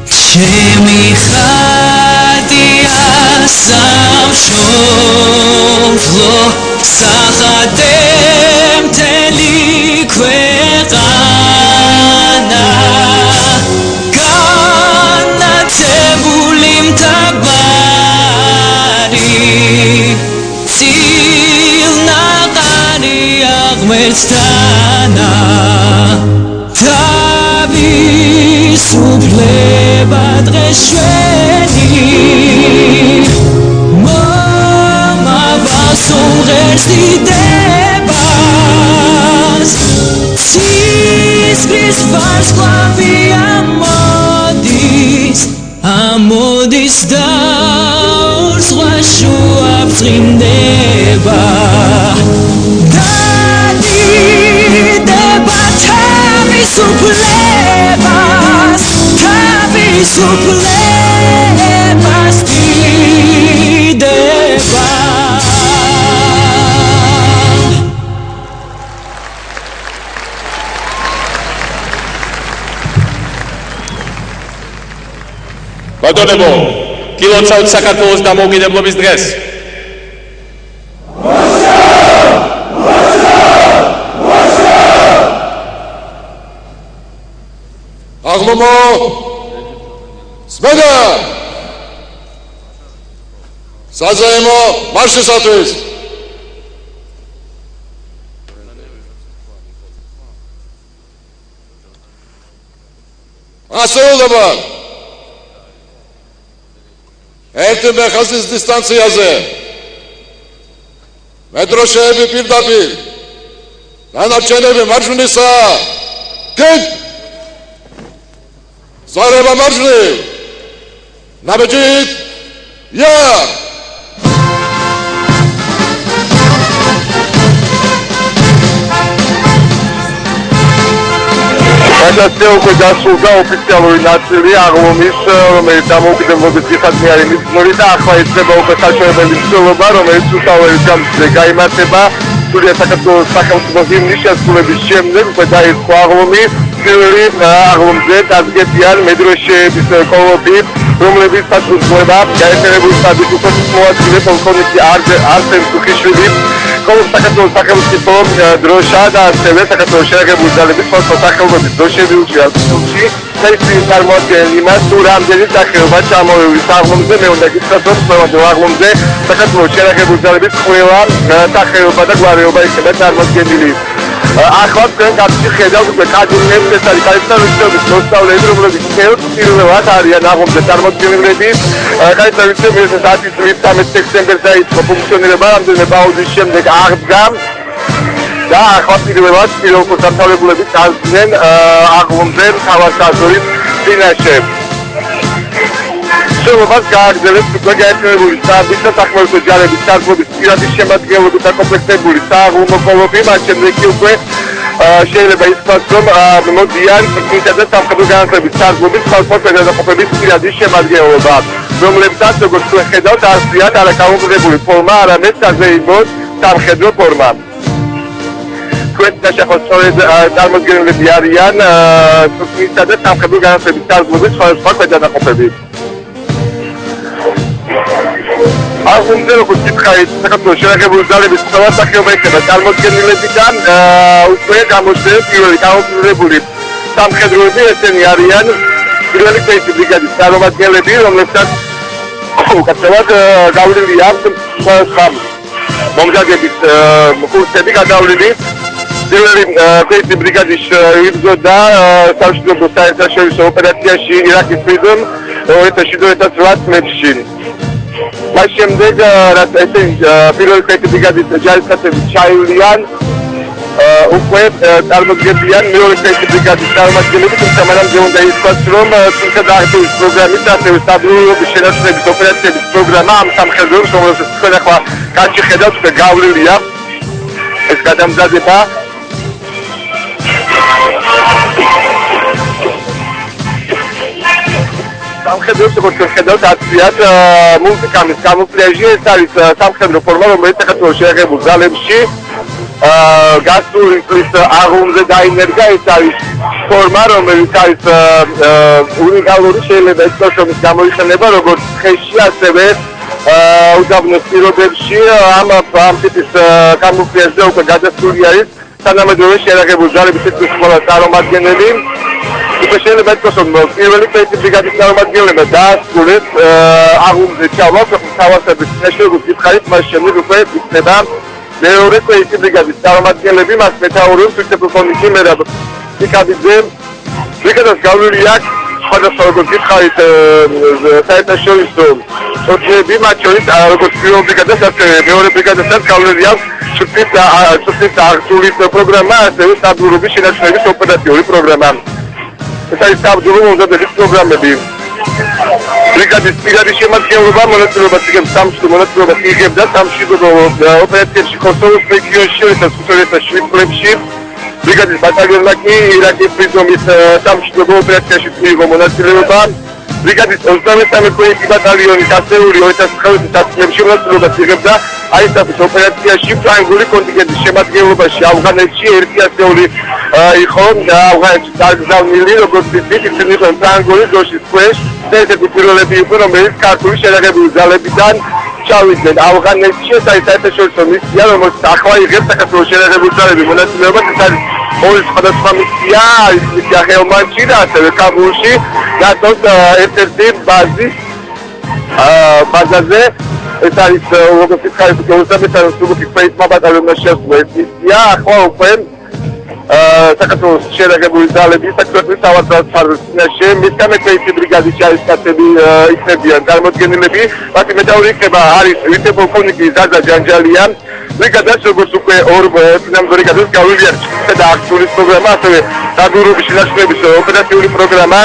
ჩემი ხატია სამშობლო Sahadem teli kweqana Kana tebulim tabari Sil naqani aghmerstana Tavi suble badre shveni Somresidemas Cisgris vars clavi amodis daurs Lashu abzrimdeba Dadi deba tavi suplebas dideba ბატონებო, კილოცავთ საქართველოს დამოუკიდებლობის დღეს. აღლომო! სმენა! საზაემო, მარშისათვის! ასეულობა! ერთი მეხაზის დისტანციაზე მეტროშეები პირდაპირ დანარჩენები მარჯვნისა გეგ ზარება მარჯვნივ ნაბეჯით ია Așa უკვე დასრულდა ოფიციალური ნაწილი აღლომის, რომელიც დამოუკიდებლობის დღისადმიანი მიზნური და ახლა ეწება უკვე საჩვენებელი მსვლელობა, რომელიც უსწავლელის გამზრდე გაიმართება. სტუდია საქართველოს სახელმწიფო ჰიმნის შესრულების შემდეგ უკვე დაიწყო აღლომი. პირველი აღლომზე დადგებიან მედროშეების კოლოფი, რომლებიც საწურთოება გაერთიანებული შტატის უფროსის მოადგილე პოლკოვნიკი არსენ სუხიშვილი, კოლოფ საქართველოს სახელმწიფო დროშა და ასევე საქართველოს შერაგებული ძალების სხვადასხვა სახეობების დროშები უჭირავს სულში. საერთოდ წარმოადგენს იმას, თუ რამდენი სახეობა ჩამოვედის აღლომზე, მე უნდა გითხრათ, რომ ყველა აღლომზე საქართველოს შერაგებული ძალების ყველა სახეობა და გვარეობა იქნება წარმოდგენილი. ახლა თქვენ კაცი ხედავთ უკვე კადრებს, ეს არის კაისარიშების მოსწავლეები, რომლებიც პირველად არიან აღლომზე წარმოდგენილები. კაისარიშების 10 წლის 13 სექტემბერს დაიწყო ფუნქციონირება, რამდენიმე პაუზის შემდეგ აღდგა და ახლა პირველად პირველყოფსამთავრებულები წავიდნენ აღლომზე თავისუფლების წინაშე. შემოგვაც გააგრძელებს უკვე გაერთიანებული შტატის და სახმელეთო ჯარების სარდლობის პირადი შემადგენლობით აკომპლექტებული სააღლომო კოლოფი, მას შემდეგ კი უკვე შეიძლება ითქვას, რომ მოდიან ტექნიკა და სამხედრო განათლების სარდლობის სხვადასხვა პედაგოგების პირადი შემადგენლობა, რომლებსაც როგორც თქვენ ხედავთ, არციან არაკანონმდებლური ფორმა, არამედ საზეიმო სამხედრო ფორმა. თქვენ დასახოს სწორედ წარმოდგენილები არიან ტექნიკა და სამხედრო განათლების სარდლობის სხვადასხვა პედაგოგები. აღლომზე როგორც გითხარით, საქართველოს შერაგებული ძალების ყველა სახეობა იქნება წარმოდგენილებიდან უკვე გამოჩნდება პირველი განყოფილებული სამხედროები, ესენი არიან პირველი ქვეითი ბრიგადის წარმომადგენლები, რომლებსაც უკაცრავად გავლილი აქვს სხვადასხვა მომზადების კურსები გადავლილი. პირველი ქვეითი ბრიგადის იბრძოდა სამშვიდობო საერთაშორისო ოპერაციაში ირაკის პრიზმ 2007-2008 წლებში. მას შემდეგ რაც ესენი პირველი ქვეითი ბრიგადის ჯარისკაცები ჩაივლიან, უკვე წარმოდგენიან მეორე ქვეითი ბრიგადის წარმომადგენლები, თუმცა მანამდე უნდა ითქვას, რომ თურქეთ-აღდურის პროგრამის ასევე საბრძოლოების შენარჩუნების ოპერაციების პროგრამა ამ სამხედროებს, რომელსაც თქვენ ახლა კაცი ხედავთ, უკვე გავლილია ეს გადამზადება. სამხედროებს როგორც ხედავთ, აცვიათ მულტიკამის კამუფლაჟი, ეს არის სამხედრო ფორმა, რომელიც საქართველოს შერაგებულ ძალებში გასული წლის აღლომზე დაინერგა, ეს არის ფორმა, რომელიც არის უნიკალური, შეიძლება ეთნოს გამოიყენება როგორც ხეში, ასევე უდაბნოს პირობებში ამ ტიპის კამუფლაჟზე უკვე გადასული არის თანამედროვე შეიარაღებული ძალების თითქმის ყველა წარმომადგენელი. უკვე შეიძლება ითქვას, რომ პირველი ქვეითი ბრიგადის წარმომადგენლებმა დაასრულეს აღუნზე ჩავა თავისუფლების წინაშე როგორც გითხარით, მას შემდეგ უკვე იქნება მეორე ქვეითი ბრიგადის წარმომადგენლები, მას მეთაურობს ვიце-პოლკოვნიკი მერაბ სიკაბიძე. ბრიგადას გავლილი აქვს სხვადასხვა როგორც გითხარით საერთაშორისო ორგანოები, მათ შორის როგორც პირველ ბრიგადას, ასევე მეორე ბრიგადასაც გავლილი აქვს სუფთის აღწულის პროგრამა, ასევე საბრძოლოების შენარჩუნების ოპერატიული პროგრამა. ეს არის საბრძოლო მომზადების პროგრამები. ბრიგადის პირადი შემადგენლობა მონაწილეობას იღებს სამშვიდობო მონაწილეობას იღებდა სამშვიდობო ოპერაციებში კოსოვოს რეგიონში, რუსეთის 7 წლებში. ბრიგადის ბატალიონმა კი ირაკის პრიზომის სამშვიდობო ოპერაციაში მიიღო მონაწილეობა. ბრიგადის 23 ქვეითი ბატალიონის ასეული 2009 წლებში მონაწილეობას იღებდა აისაფის ოპერაციაში ფრანგული კონტინგენტის შემადგენლობაში ავღანეთში ერთი ასეული იყო ავღანეთში დაგზავნილი როგორც ისეთი იყო ფრანგული დროშის ქვეშ ესეთი პირველები იყო რომელიც ქართული შეიარაღებული ძალებიდან ჩავიდნენ ავღანეთში ეს არის საერთაშორისო მისია რომელსაც ახლა იღებს საქართველოს შეიარაღებული ძალები მონაწილეობას ეს არის ორი სხვადასხვა მისია ის მისია ხელმანში და ასევე კაბულში ნატოს ერთ-ერთი ბაზაზე ეს არის როგორც ვთქვით, 23 სუბუქის ქვეითმა ბატალიონმა შეასრულა ეს მისია. ახლა უკვე საქართველოს შეიარაღებული ძალების საქმეების თავდაცვის წინაშე მესამე ქვეითი ბრიგადის ჯარისკაცები იქნებიან წარმოდგენილები. მათი მეთაური იქნება არის ვიце-პოლკოვნიკი ზაზა ჯანჯალია. ბრიგადას როგორც უკვე ორ წინამძღოლ ბრიგადას გავლილი აქვს და აღწულის პროგრამა, ასევე საბრძოლოების შენარჩუნების ოპერატიული პროგრამა.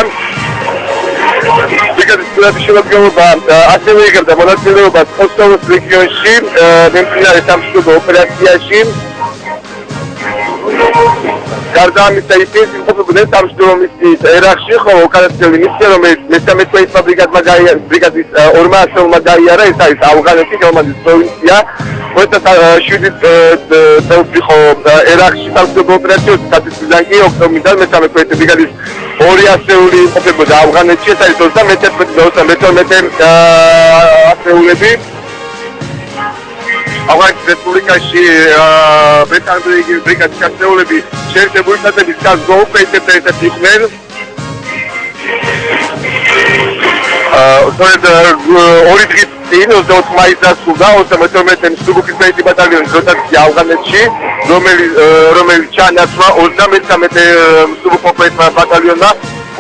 ბრიგადის პირადი შემადგენლობა ასევე იღებდა მონაწილეობას კოსოვოს რეგიონში მიმდინარე სამშვიდობო ოპერაციაში. გარდა ამისა ისინი იმყოფებოდნენ სამშვიდობო მისიის ერაყში, ხოლო უკანასკნელი მისია, რომელიც მესამე ქვეითმა ბრიგადის ორმა ასეულმა გაიარა, ეს არის ავღანეთი, გელმანდის პროვინცია. 2007 წელს იყო ერაყში სამშვიდობო ოპერაციაში, სათითბიდან კი ოქტომბრიდან მესამე ქვეითი ბრიგადის ორი ასეული იმყოფებოდა ავღანეთში, ეს არის 31-32 ასეულები. ავღანეთის რესპუბლიკაში ბრიტანული ბრიგადის ასეულები შეერთებული შტატების საზღვაო ქვეითებთან ერთად იყვნენ. ორი დღის წინ 24 მაისს დასრულდა 32 სუბუქის ქვეითი ბატალიონის როტაცია ავღანეთში, რომელიც ჩაანაცვლა 33 სუბუქო ქვეითმა ბატალიონმა.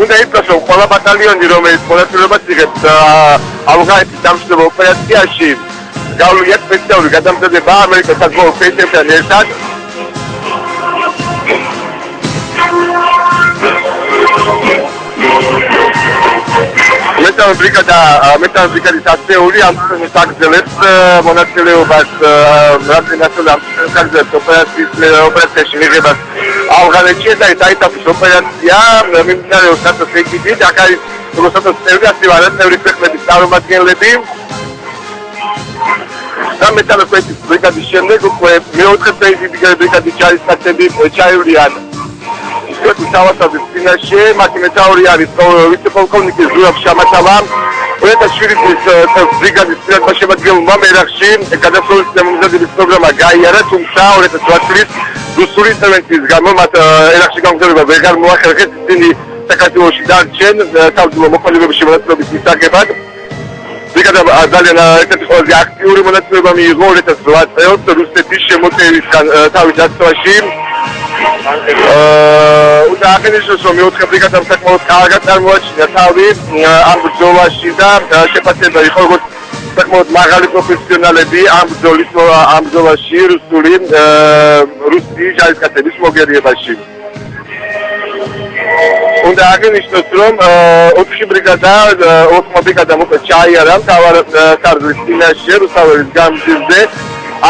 უნდა ითქვას, რომ ყველა ბატალიონი, რომელიც მონაწილეობას იღებს ავღანეთის სამშვიდობო ოპერაციაში, გავლილია სპეციალური გადამზადება ამერიკის საზღვაო ქვეითებთან ერთად. მესამე ბრიგადის ასეული ამ საგრძელებს მონაწილეობას ოპერაციაში მიღებას ავღანეთში. ეს არის აისაფის ოპერაცია, მიმდინარეობს ნატოს ეგიდით, აქ არის როგორც ნატოს წევრი, ასევე არაწევრი ქვეყნების წარმომადგენლები. და მესამე ქვეითის ბრიგადის შემდეგ უკვე მეოთხე ქვეითი ბრიგადის ჯარისკაცები ჩაივლიან თავისუფლების წინაშე. მათი მეთაური არის ვიცე-პოლკოვნიკი ზურაბ შამათავა. 2007 წელს ბრიგადის პირადმა შემადგენლობამ ერაყში გადასვლის მომზადების პროგრამა გაიარა, თუმცა 2008 წლის რუსული ინტერვენციის გამო მათ ერაყში გამგზავრება ვეღარ მოახერხეს, ისინი საქართველოში დარჩენ საბრძოლო მოქმედებებში მონაწილეობის მისაღებად. ბრიგადა ძალიან ერთ-ერთი ყველაზე აქტიური მონაწილეობა მიიღო 2008 წელს რუსეთის შემოწირულისგან თავის დაცვაში. უნდა აღინიშნოს, რომ მეოთხე ბრიგადამ საკმაოდ კარგად წარმოაჩინა თავი ამ ბრძოლაში და შეფასება იყო როგორც საკმაოდ მაღალი პროფესიონალები ამ ბრძოლაში რუსი ჯარისკაცების მოგერიებაში. უნდა აღინიშნოს, რომ 4 ბრიგადამ უკვე ჩაიარა მთავარ კარგვის წინაშე რუსთაველის გამზირზე,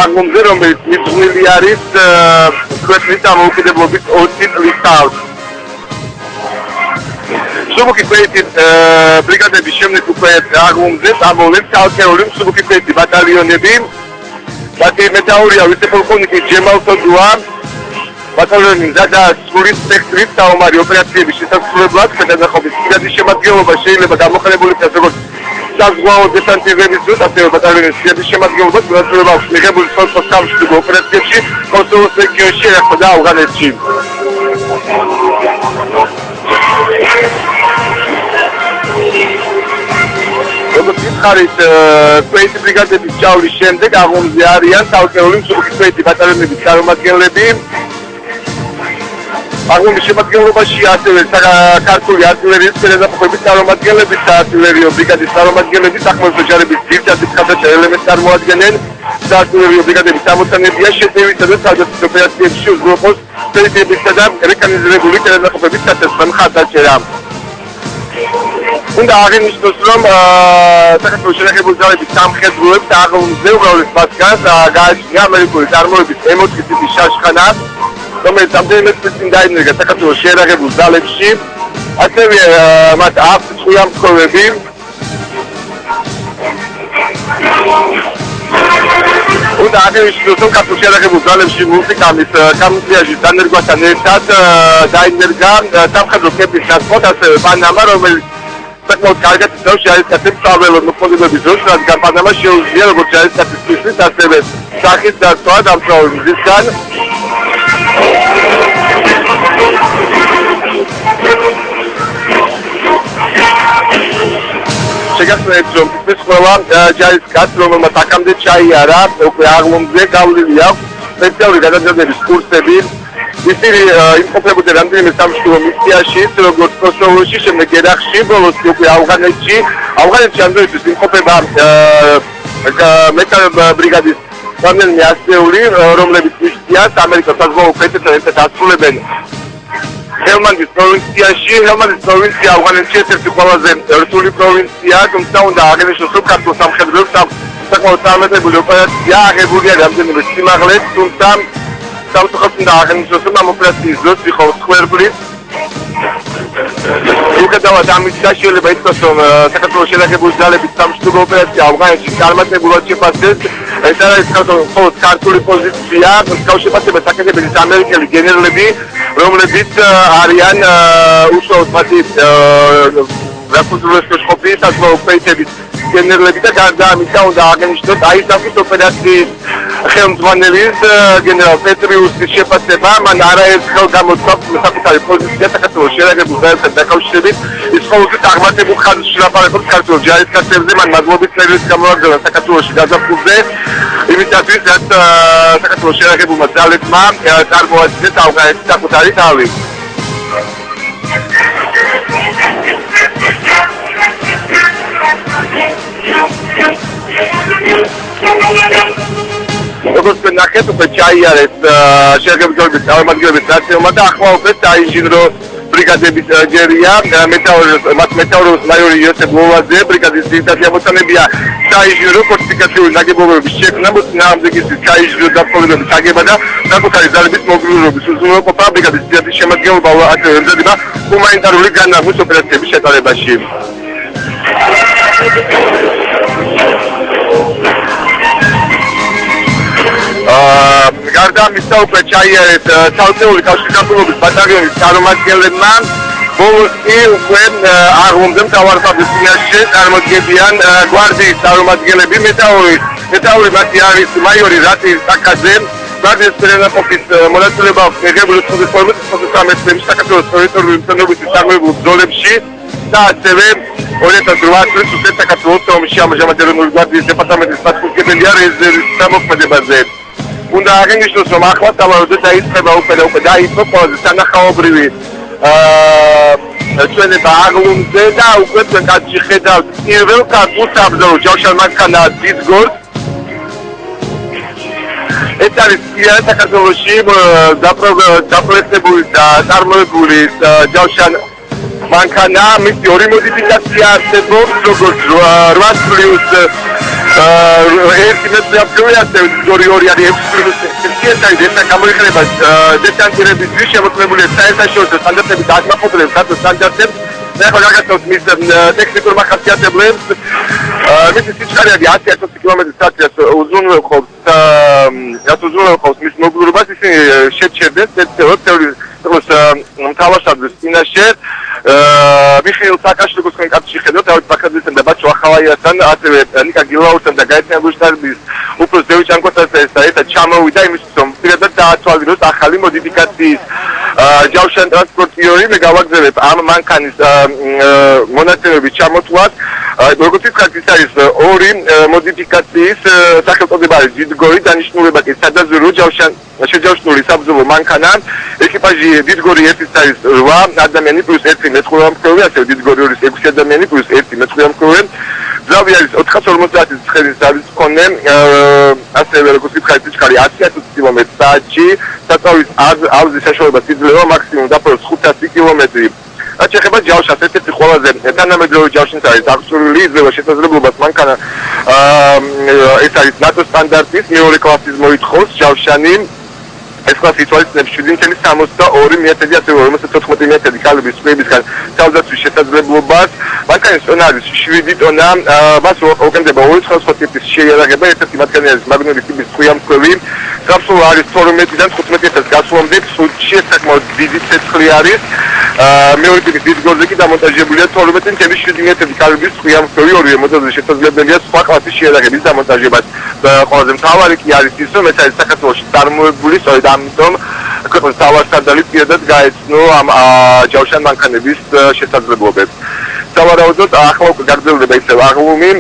აღումზე, რომელიც მიძღვნილი არის ქვეყნის დამოუკიდებლობის 20 წლის თავს. სუბუქის ქვეითის ბრიგადების შემდეგ უკვე აღումზე წამოვლეს ცალკეული სუბუქის ქვეითი ბატალიონები. მათი მეთაურია ვიცე-პოლკოვნიკი ჯემალ თოდუა. ბატალიონი მზადა სრული სპექტრით საომარი ოპერაციების შესასრულებლად, მეტადახობის ბრიგადის შემადგენლობა შეიძლება გამოყენებული იქნას როგორც საზღვაო დეფენსივების დროს ასევე ბატალიონის შეების შემადგენლობას მონაწილეობა აქვს მიღებული სხვადასხვა სამშვიდობო ოპერაციებში კოსოვოს რეგიონში, ერაყსა და ავღანეთში. როგორც გითხარით, ქვეითი ბრიგადების ჩავლის შემდეგ აღომზე არიან თავკეული მსუბუქი ქვეითი ბატალიონების წარმომადგენლები. აღომის შემადგენლობაში ასევე ქართული артиллерიის ხელისუფლების წარმომადგენლები, საარტილერიო ბრიგადის წარმომადგენლები, სახმელეთო ჯარების ძირითადი მხარდაჭერ ელემენტს წარმოადგენენ. საარტილერიო ბრიგადების ამოცანებია შეტევისა და თავდაცვის ოპერაციებში უზრუნველყოფოს ტერიტორიებისა და რეკანიზირებული ხელისუფლების საწესო მხარდაჭერა. უნდა აღინიშნოს, რომ საქართველოს შენახებული ძალების სამხედროებს აღომზე უბრალოდ მასგანს გააჩნია ამერიკული წარმოების M4 ტიპის შაშხანა, რომელიც ამდენიმე წლის წინ დაინერგა საქართველოს შეერაღებულ ძალებში, ასევე მათ აქვს წყვილამცხოვები. უნდა აღინიშნოს, რომ საქართველოს შეერაღებულ ძალებში მულტიკამის კამუფლიაჟის დანერგვასთან ერთად დაინერგა სამხედრო კეპის ნაცვლად, ასევე პანამა, რომელიც საკმაოდ კარგად იცავს ჯარისკაცებს საველო მოქმედებების დროს, რადგან პანამა შეუძლია როგორც ჯარისკაცის ფისრის, ასევე სახის დაცვა დამსწრებული მიზნისგან. შეგახსენებთ, რომ ის ყველა ჯარისკაცს, რომელმაც აქამდე ჩაიარა, უკვე აღლომზე გავლილი აქვს სპეციალური გადაჯილდოების კურსები. ისინი იმყოფებოდნენ რამდენიმე სამშვიდობო მისიაში, როგორც კოსოვოში, შემდეგ ერაყში, ბოლოს უკვე ავღანეთში. ავღანეთში ამჟამად იმყოფება მეტალ ბრიგადის რამდენიმე ასეული, რომლებიც მისიას ამერიკას საზღვაო ქვეითთან ერთად ასრულებენ ჰელმანდის პროვინციაში. ჰელმანდის პროვინცია ავღანეთში ერთ-ერთი ყველაზე რთული პროვინცია, თუმცა უნდა აღინიშნოს, რომ ქართულ სამხედროებს საკმაოდ წარმატებული ოპერაცია აღებულია რამდენიმე სიმაღლეც, თუმცა სამწუხაროდ უნდა აღინიშნოს, რომ ამ ოპერაციის დროს იყო სხვერპლი. მიუხედავად ამისა, შეიძლება ითქვას, რომ საქართველოს შენახებული ძალების სამშვიდობო ოპერაცია ავღანეთში წარმატებულად შეფასდეს. ეს არის მხოლოდ ქართული პოზიცია, კავშირებასება საკეთებენ ამერიკელი გენერლები, რომლებიც არიან უშუალოდ მათი რაკუთრების ყოფილი საზღვაო ქვეითების გენერლები და გარდა ამისა უნდა აღინიშნოს აისაფის ოპერაციის ხელმძღვანელის გენერალ პეტრიუსის შეფასება. მან არაერთხელ გამოთქვა საკუთარი პოზიცია საქართველოს შეერაღებულ ძალებთან დაკავშირებით. ის ყოველთვის აღმართებულ ხაზს შილაპარაკობს ქართულ ჯარისკაცებზე, მან მადლობის წერილს გამოაგზავნა საქართველოში გაზაფხულზე, იმისათვის, რაც საქართველოს შეერაღებულმა ძალებმა წარმოაჩინეს ავღანეთის საკუთარი თავი. როგორც ნახეთ, უკვე ჩაიარეს შეერაღებული ძალების წარმომადგენლების ნაწილმა და ახლა უკვე დაიჟინრო ბრიგადების ჯერია, მეტაურობის მაიორი იოსებ ლოვაძე, ბრიგადის ძირითადი ამოცანებია დაიჟინრო ფორტიფიკაციური ნაგებობების შექმნა, მოწინააღმდეგის ჩაიჟინრო დაპყრობების აგება და საკუთარი ძალების მობილურობის უზრუნველყოფა. ბრიგადის ძირითადი შემადგენლობა ასევე ემზადება ჰუმანიტარული განაღმვის ოპერაციების ჩატარებაში. გარდა ამისა, უკვე ჩაიარეს თავისეული კავშირგაბმულობის ბატალიონის წარმომადგენლებმა. ბოლოს კი უკვე აღლომზე მთავარსარდლის წინაშე წარმოდგებიან გვარდიის წარმომადგენლები. მეტაური მათი არის მაიორი რატი საკაძე, გვარდიის სტრელაკოფის მონაწილეობა აქვს მიღებული 1993 წლებში საქართველოს ტერიტორიული მცენარეობის წარმოებულ ბრძოლებში და ასევე 2008 წლის უსწრაფო საქართველოს ომში ამჟამად ეროვნული გვარდიის დეპარტამენტის პასუხისმგებელია რეზერვის გამოქმედებაზე. უნდა აღინიშნოს, რომ ახლა სავარაუდოდ დაიწყება უკვე დაიწყო ყველაზე სანახაობრივი ჩვენება აღლუმზე და უკვე კაცი ხედავთ პირველ ქართულ საბრძოლო ჯავშან-მანქანას დისგორს. ეს არის საქართველოში დაპროექტებული და წარმოებული ჯავშან-მანქანა. მისი ორი მოდიფიკაცია არსებობს, როგორც 8+1 მეტრი ასევე 2 არის 6+1. ეს გამოიყენება დესანტირების თვის შემოწმებული საერთაშორისო სტანდარტების აღმაფხვრდელებს ქართულ სტანდარტებს. ახლა გაგაცნოთ მის ტექნიკურ მახასიათებლებს. მისი სიჩქარეები 100 კმ/სთ უზრუნველყოფს მის მოგლურობას. ისინი შეჩერდნენ მთავარსარდლის წინაშე მიხეილ სააკაშვილის კავშირში ხედავთ თავის ბაქრაძესთან და ბაჩო ახალაიასთან, ასევე ნიკა გილაურთან და გაეცემა გუშტარბის უფროს დევი ჭანკოსთან ერთად ჩამოვიდა იმისთვის, რომ პირადად დაათვალიეროს ახალი მოდიფიკაციის ჯავშან ტრანსპორტიორი მე გავაგზავნებ ამ მანქანის მონაცემების ჩამოთვლას. როგორც ვთქვათ, ის არის ორი მოდიფიკაციის სახელწოდება არის დიდგორი, დანიშნულება კი სადაზვერვო შეჯავშნური საბრძოლო მანქანა. ეკიპაჟი დიდგორი 1-ის არის 8 ადამიანი პლუს 1 მეწყვილამმართველი, ასევე დიდგორი 2-ის 6 ადამიანი პლუს 1 მეწყვილამმართველი. ძრავი არის 450 ცხენის ძალის მქონე, ასევე როგორც ვთქვათ, სიჩქარე 100 კმ/სთ-ში, საწვავის ავზის საშუალება სიძლევა მაქსიმუმ დაფაროს 500 კმ. რაც შეეხება ჯავშანს, ერთ-ერთი ყველაზე თანამედროვე ჯავშანს არის აღჭურვილი იძლევა შესაძლებლობას მანქანა ეს არის ნატო სტანდარტის მეორე კლასის მოითხოვს ჯავშანი. ეს კლასი ითვალისწინებს 7.62 მეტრი, ასევე 54 მეტრი კალიბრის სპეებისგან თავდაცვის შესაძლებლობას. მანქანის ტონა არის 7 ტონა, მას უკენდება 2 სხვადასხვა ტიპის შეიარაღება, ერთ-ერთი მათგანი არის მაგნური ტიპის ხვიამხვევი. საფსულა არის 12-დან 15 გასვლამდე, სულში საკმაოდ დიდი ცეცხლი არის. მეორე ტიპის დიდგორზე კი დამონტაჟებულია 12.7 მეტრი კალიბრის ხვიამხვევი, ორივე მოდელზე შესაძლებელია სხვა კლასის შეიარაღების დამონტაჟება. ყველაზე მთავარი კი არის ის, რომ ეს არის საქართველოში წარმოებული, სწორედ ამიტომ ქვეყნის თავარსარდალი პირადად გაეცნო ამ ჯავშან მანქანების შესაძლებლობებს. სავარაუდოდ ახლა უკვე გაგრძელდება ისევ აღლუმი.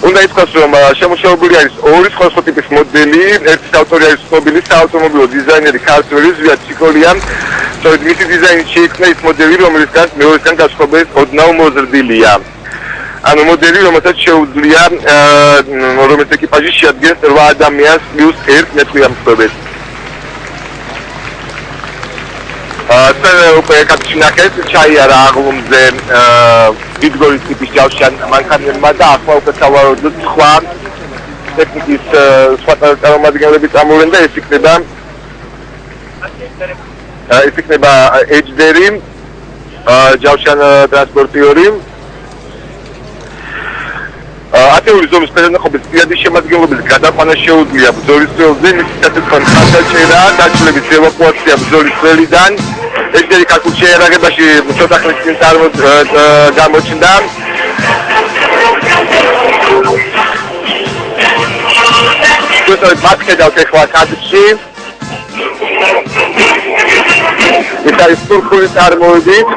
უნდა ითქვას, რომ შემუშავებული არის ორი სხვადასხვა ტიპის მოდელი, ერთის ავტორი არის ცნობილი საავტომობილო დიზაინერი ქართველი ზვიად ციკოლია. სწორედ მისი დიზაინით შეიქმნა ის მოდელი, რომელისგან მეორესგან განსხვავებით ოდნავ მოზრდილია. ანუ მოდელი, რომელსაც შეუძლია რომელიც ეკიპაჟი შეადგენს 8 ადამიანს პლუს 1 მეწყვილამმართველს. უკვე კაცინახეთ ჩაიარა აღლუმზე დიდგორის ტიპის ჯავშან მანქანებმა და ახლა უკვე სავარაუდოდ სხვა ტექნიკის სხვა წარმომადგენლები წამოვიდნენ და ეს იქნება HD-ი ჯავშან ტრანსპორტიორი. ათეული ზომის ფერნახობის პირადი შემადგენლობის გადაყვანა შეუძლია ბრძოლის ველზე, მისი საწესო ხარჯაჭერა, დაჭრილების ევაკუაცია ბრძოლის ველიდან. HD-ი ქართულ შეიარაღებაში ცოტა ხნის წინ გამოჩნდა. გვესწავლეთ მათ ხედავთ ახლა კადრში. ეს არის თურქული წარმოებით.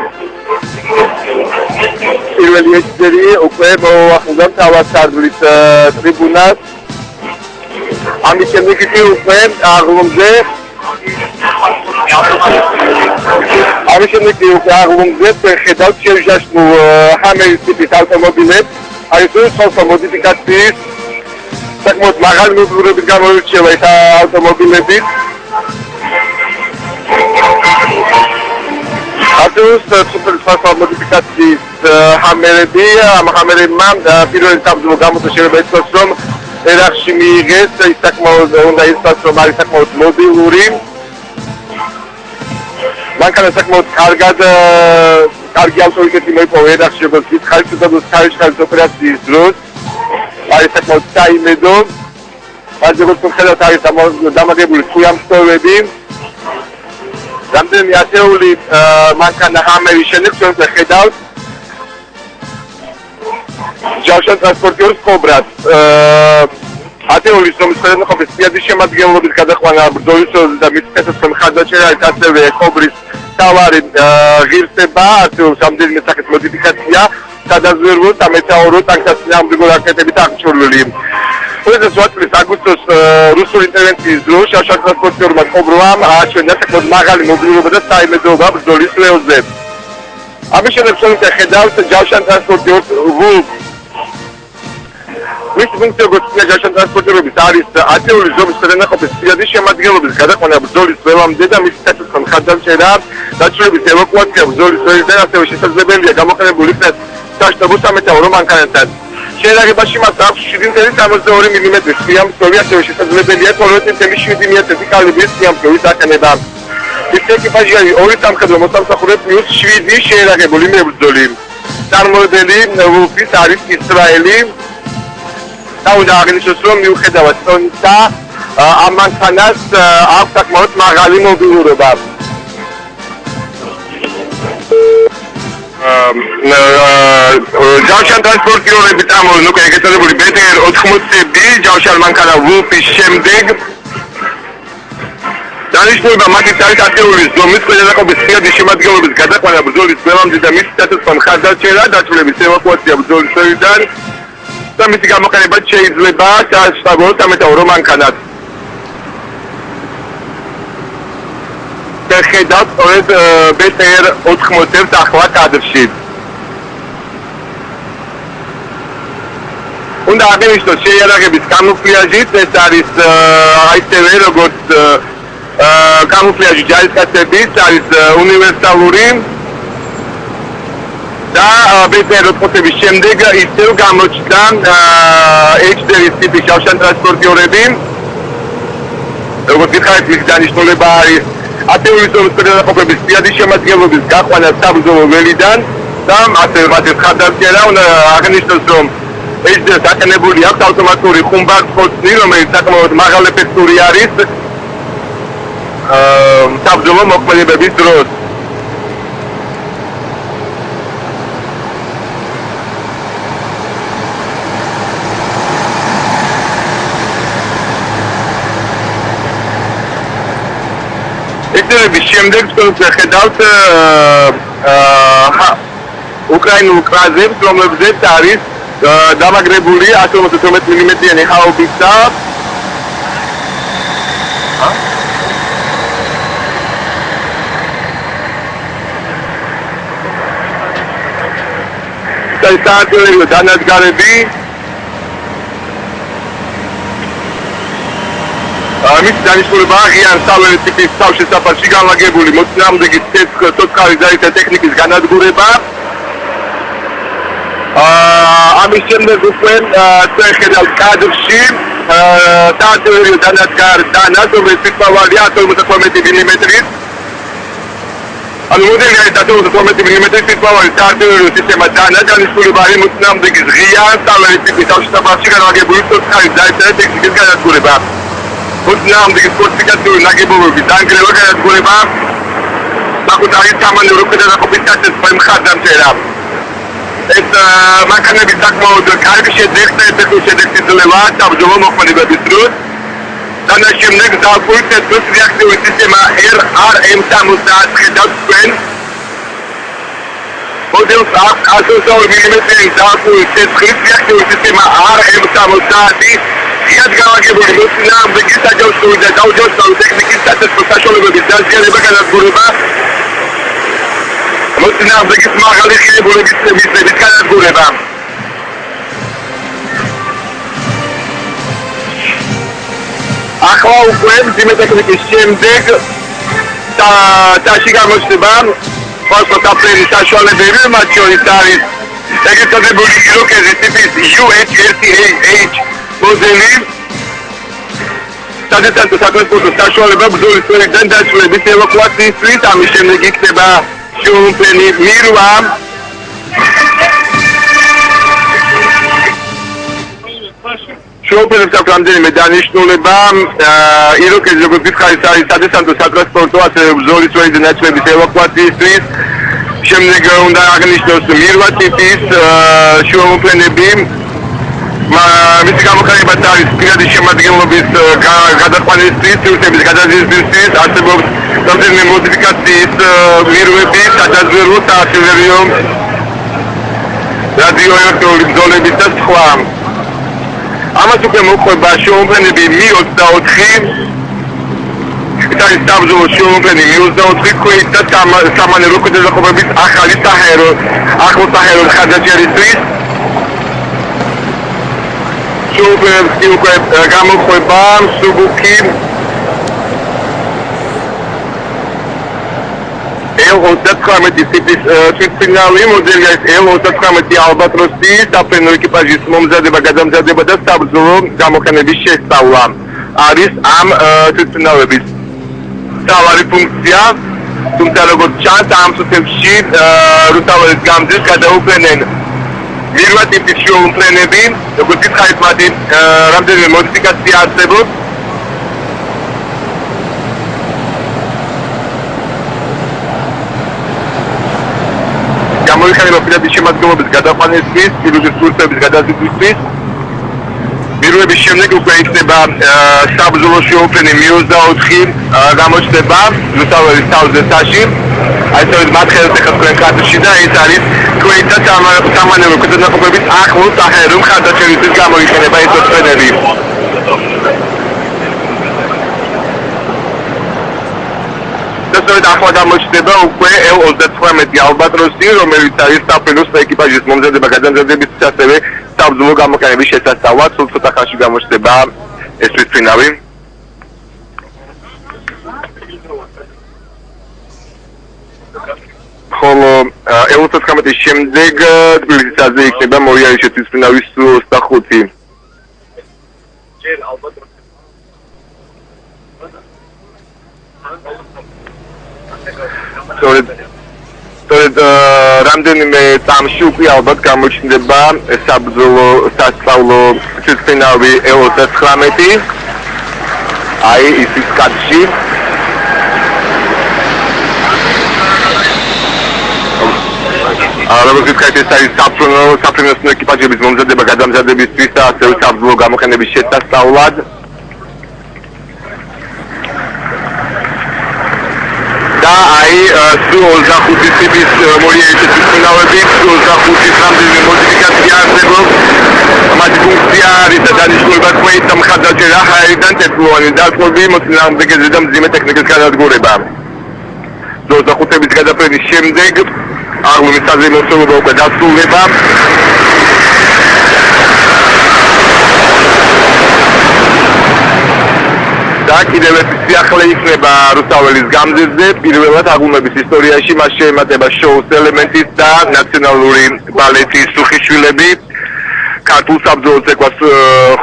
პირველი HD-ი უკვე მოახდინა თავარსარდლის ტრიბუნას. ამის შემდეგ კი უკვე აღლუმზე ხედავთ შეჯაშნულ ჰამერის ტიპის ავტომობილებს. არის სხვადასხვა მოდიფიკაციის საკმაოდ მაღალი მოდულებით გამოირჩევა ეს ავტომობილები. ათეულს სუპერსპორტ მოდიფიკაციის ჰამერები, ამ ჰამერებმა პირველი საბრძოლო გამოცხადება ითქვას, რომ ერაყში მიიღეს, ის საკმაოდ უნდა ითქვას, რომ არის საკმაოდ მობილური. მანქანა საკმაოდ კარგი ავტორიტეტი მოიპოვა ერაყში, როგორც ხალხის ხალხის ოპერაციის დროს. არის საკმაოდ საიმედო. მას როგორც ხედავთ, არის დამაგრებული ხვიამსწორები. რამდენი ათეული მანქანა ჰამერის შემდეგ ჩვენ ხედავთ ჯავშან ტრანსპორტიორის კობრას. ათეულის ზომის ფერნახობის პირადი შემადგენლობის გადაყვანა ბრძოლის ველზე და მის საწესო ხარჯაჭერა არის ასევე კობრის თავარი ღირსება, ასევე რამდენიმე სახის მოდიფიკაცია, სადაზვერვო, სამეთაურო, ტანკთა წინააღმდეგო რაკეტებით აღჭურვილი. 2008 წლის აგვისტოს რუსული ინტერვენციის დროს ჯავშან ტრანსპორტიორმა კობრამ აჩვენა საკმაოდ მაღალი მობილურობა და საიმედოობა ბრძოლის ველზე. ამის შემდეგ ჩვენ ხედავთ ჯავშან ტრანსპორტიორს ვულფ. მის ფუნქცია გოწია ჯავშან ტრანსპორტიორების არის ათეული ზომის ფერნახობის პირადი შემადგენლობის გადაყვანა ბრძოლის ველამდე და მის საწესო ხარჯაჭერა, დაჭრილების ევაკუაცია ბრძოლის ველიდან, ასევე შესაძლებელია გამოყენებული იქნას საშტაბო სამეთაურო მანქანებთან. შეიარაღებაში მას აქვს 7.62 მმ ხვიამსწორი, ასევე შესაძლებელია 12.7 მეტრი კალიბრის ხვიამსწორის აყენება. ის ეკიპაჟი არის 2 სამხედრო მოსამსახურე პლუს 7 შეიარაღებული მებრძოლი. წარმოებელი ვულფის არის ისრაელი. და უნდა აღნიშნოს, რომ მიუხედავად ტონისა ამ მანქანას აქვს საკმაოდ მაღალი მობილურობა. ჯავშან ტრანსპორტიორები წამოვიდნენ უკვე ეგეთ წოდებული BTR 80-ები ჯავშან მანქანა ვულფის შემდეგ დანიშნულება მათი არის ათეულის ზომის ყველანაყოფის სიადის შემადგენლობის გადაყვანა ბრძოლის ყველამდე და მის სტატუსთან ხარდაჭერა დაწვრილების ევაკუაცია ბრძოლის სფეროდან და მისი გამოყენება შეიძლება სასწავლო სამეთაურო მანქანად ხედავთ სწორედ BTR 80-ებს ახლა კადრში უნდა აღინიშნოს შეიარაღების კამუფლიაჟით ეს არის აიცევე როგორც კამუფლიაჟი ჯარისკაცების არის უნივერსალური და BTR 80-ების შემდეგ ისევ გამოჩნდა HDR-ის ტიპის ჯავშან ტრანსპორტიორები როგორც ვიხარეთ მისი დანიშნულება არის ათეული ზომის ყველანაყოფების სიადის შემადგენლობის გაყვანა საბრძოლო ველიდან და ასევე მათი ხარდაჭერა უნდა აღნიშნოს რომ HDR-ს აკენებული აქვს ავტომატური ხუმბარ-ფოცნი რომელიც საკმაოდ მაღალეფექტური არის საბრძოლო მოქმედებების დროს HDR-ების შემდეგ ხედავთ უკრაინულ კრაზებს რომლებზეც არის დამაგრებული 152 მმ-იანი ხაობიცა საარტილერიო დანადგარები მის დანიშნულება აღიან სავლელი ტიპის თავშესაფარში განლაგებული მოწინააღმდეგე ცოცხალი ძალის და ტექნიკის განადგურება ამის შემდეგ უკვე ხედავთ კადრში საარტილერიო დანადგარ-დანას რომელიც თითქმის 152 მმ-ის ანუ მოდელი არის 152 მმ-ის თითქმის საარტილერიო სისტემა დანა დანიშნულება არის მოწინააღმდეგის ღია სავლელი ტიპის თავშესაფარში განლაგებული ცოცხალი ძალის და ტექნიკის განადგურება მოწინააღმდეგის ფორტიფიკაციური ნაგებობების დანგრევა განადგურება საკუთარი სამანევრო ქვედანაყოფის საწესო მხარდამჭერა ეს მანქანები საკმაოდ კარგი შედეგს იძლევა საბრძოლო მოქმედებების დროს და შემდეგ ზაფხულის თეთრ რეაქტიული სისტემა RRM-70 ხედავთ თქვენ მოდელს აქვს 122 მმ-იანი ზაფხულის თეთრი რეაქტიული სისტემა RM-70 იად განლაგებული მოწინააღმდეგის საჯავშოური და გაუჯავშოური ტექნიკის საწესო საშუალებების დაზიანება განადგურება მოწინააღმდეგის მაღალი ღირებულების მიზნების განადგურება ახლა უკვე მძიმე ტექნიკის შემდეგ ტაში გამოჩნდება სხვადასხვა საფრენი საშუალებები მათ შორის არის ეგრეთ წოდებული იროკეზის ტიპის UH-30H მოდელი სადეცანტო სატრანსპორტო საშუალება ბრძოლის სფეროდან დაწვრილების ევაკუაციისთვის ამის შემდეგ იქნება შეუმფრენი მირვა შეუმფრენებს აქვს რამდენიმე დანიშნულება იროკეზი როგორც ვიხარით არის სადეცანტო სატრანსპორტო ასევე ბრძოლის სფეროდან დაწვრილების ევაკუაციისთვის შემდეგ უნდა აღნიშნოს მირვა ტიპის შეუმფრენები მისი გამოყენებაც არის პირადი შემადგენლობის გადაყვანისთვის, სივრცეების გადაზიდვისთვის, არსებობს რამდენიმე მოდიფიკაციის მირვები, სადაზვერვო, საარტილერიო, რადიოელექტრონული ბრძოლების და სხვა. ამას უკვე მოყვება შეუმფრენები Mi-24, ეს არის საბრძოლო შეუმფრენი Mi-24 ქვით და სამანევრო ქვედანაყოფების ახალი საჰაერო ხარდაჭერისთვის. შეუმფრენებს უკვე გამოყვება სუბუქი L-39 ტიპის თვითმფრინავი მოდელი არის L-39 ალბატროსი საფრენო ეკიპაჟის მომზადება, გადამზადება და საბრძოლო გამოყენების შესწავლა არის ამ თვითმფრინავების მთავარი ფუნქცია. თუმცა როგორც ჩანს ამ სისტემაში რუსთაველის გამზის გადაუყენენ მირვა ტიპის შეუმფრენები, როგორც ვიხარით მათი რამდენიმე მოდიფიკაცია არსებობს. საქმიანო პირადის შემადგენლობის გადაყვანისთვის, პირობის სურთების გადაზიდვისთვის. მირვების შემდეგ უკვე იქნება საბრძოლო შეუფლენი Mi-24 გამოჩნდება რუსთაველის თავზესაში. այսօր მათ ხელს ეხება კადრში და ეს არის ქვეითთა სამანევრო კეთილდღეობის ახლოს ახალი მხარდაჭერისთვის გამოიყენება ეს ტრენერი. ახლა გამოჩნდება უკვე L-39 ალბატროსი, რომელიც არის საფრენოს ეკიპაჟის მომზადება გადამზადებისთვის, ასევე საბრძოლო გამოყენების შესასწავლად. სულ ცოტა ხანში გამოჩნდება ეს ფინალი. ხოლო L-39-ის შემდეგ თბილისისაზე იქნება მოიარიშეთის ფინალის 25. ჯერ ალბატროსი სწორედ რამდენიმე წამში უკვე ალბათ გამოჩნდება საბრძოლო სასწავლო ფინალი L-39. აი ის ის კადრში. როგორც ვთქვით, ეს არის საფრენოს ეკიპაჟების მომზადება გადამზადებისთვის და ასევე საბრძოლო გამოყენების შესასწავლად. და აი 25 ტიპის მოიარიშეთის ფინალები, 25 რამდენიმე მოდიფიკაცია არსებობს. მათი ფუნქცია არის და დანიშნულება ქვეითთა მხარდაჭერა ჰაერიდან ტექნოლოგიური დათმობი, მოწინააღმდეგეზე და მძიმე ტექნიკის განადგურება. 25-ის გადაფრენის შემდეგ აღლუმის საზეიმო მცველობა უკვე დასრულდება. და კიდევ ერთი სიახლე იქნება რუსთაველის გამზირზე. პირველად აღლუმების ისტორიაში მას შეემატება შოუს ელემენტის და ნაციონალური ბალეტის სუხიშვილები. ქართულ საბრძოლო ცეკვას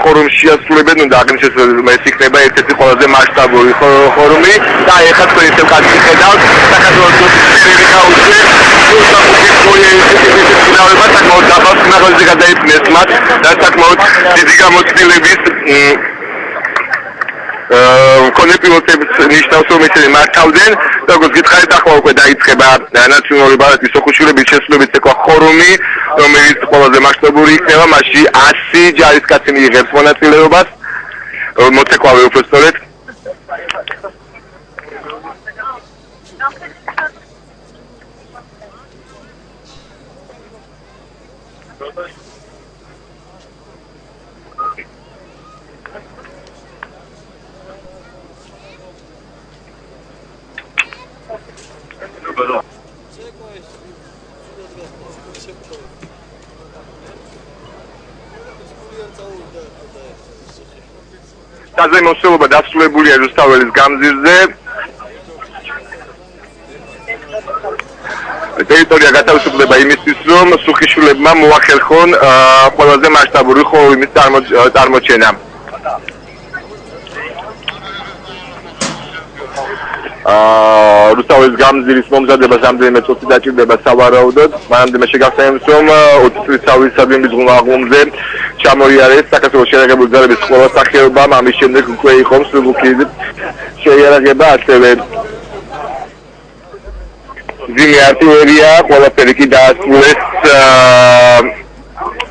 ხორუმში ასრულებენ და აღნიშნულება ეს იქნება ერთ-ერთი ყველაზე მასშტაბური ხორუმი. და ეხლა თქვენ ისევ კადრში ხედავთ საქართველოს ფედერალური გაუჩვე საკმაოდ დაბალ ხმაზე გადაიფნეს მათ და საკმაოდ დიდი გამოცდილების კონეპილოტების ნიშნავს რომ ისინი მართავდნენ. როგორც გითხარით, ახლა უკვე დაიწყება ნაციონალური ბალეტის სუხიშვილების შესრულების ცეკვა ხორუმი, რომელიც ყველაზე მასშტაბური იქნება. მასში 100 ჯარისკაცი მიიღებს მონაწილეობას, მოცეკვავე უფრო სწორედ. საზეიმო მცველობა დასრულებულია რუსთაველის გამზირზე. ტერიტორია გათავისუფლდება იმისთვის, რომ სუხიშვილებმა მოახერხონ ყველაზე მასშტაბური ხორუმის წარმოჩენა. რუსთაველის გამზირის მომზადებას რამდენიმე წუთი დაჭირდება სავარაუდოდ. მანამდე მე შეგახსენებთ, რომ 20 წლის თავის სადმებისმღლო აღლუმზე ჩამოიარეს საქართველოს შეიარაღებული ძალების ყველა სახეობამ. ამის შემდეგ უკვე იყო მსუბუქი შეიარაღება, ასევე ძიმე არტილერია, ყველაფერი კი დაასრულეს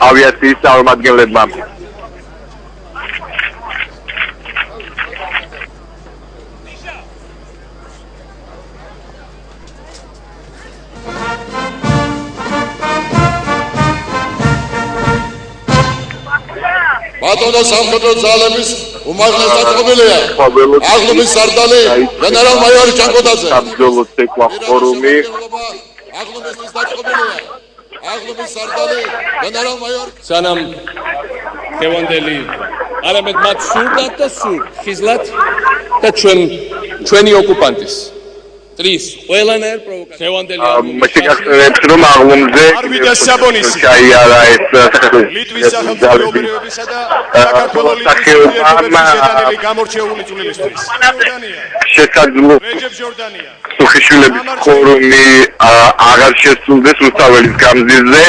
ავიაციის წარმომადგენლებმა. ბატონო სამხედრო ძალების უმაღლეს დაწყობილია აღლუმის სარდალი გენერალ-მაიორი ჩანკოდაძე. საბრძოლო ცეკვა ხორუმი აღლუმის დაწყობილია აღლუმის სარდალი გენერალ-მაიორი. სანამ ხევანდელი არამედ მათ სურდათ და ხიზლად და ჩვენი ოკუპანტის ტრის ყველანაირ პროვოკაციას ხევანდელი შეგახსენებთ, რომ აღლუმზე არვიდა საბონისი ჩაიარა ეს ლიტვის სახელმწიფოებრივებისა და საქართველოს შეტანილი გამორჩეული წვლილისთვის. შესაძლო სუხიშვილების ხორუმი აღარ შესრულდეს რუსთაველის გამზირზე.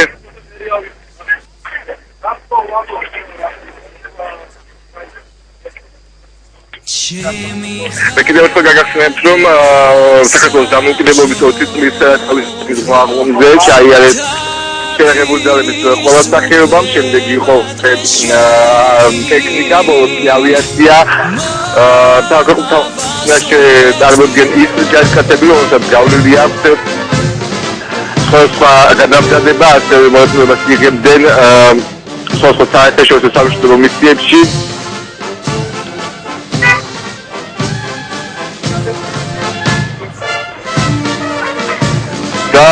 მე კიდევ ერთხელ გაგახსენებთ, რომ საქართველოს დამოუკიდებლობის 20 წლის აღლუმზე ჩაიარეს შეერაღებული ძალების ყველა სახეობამ, შემდეგ იყო ტექნიკა, ბოლოს ავიაცია, თაღოთაღნაში წარმოდგენ ის ჯარისკაცები, რომელსაც გავლილი აქვს სხვა გადამზადება, ასევე მონაწილეობას იღებდნენ სხვა საერთაშორისო სამშვიდობო მისიებში. და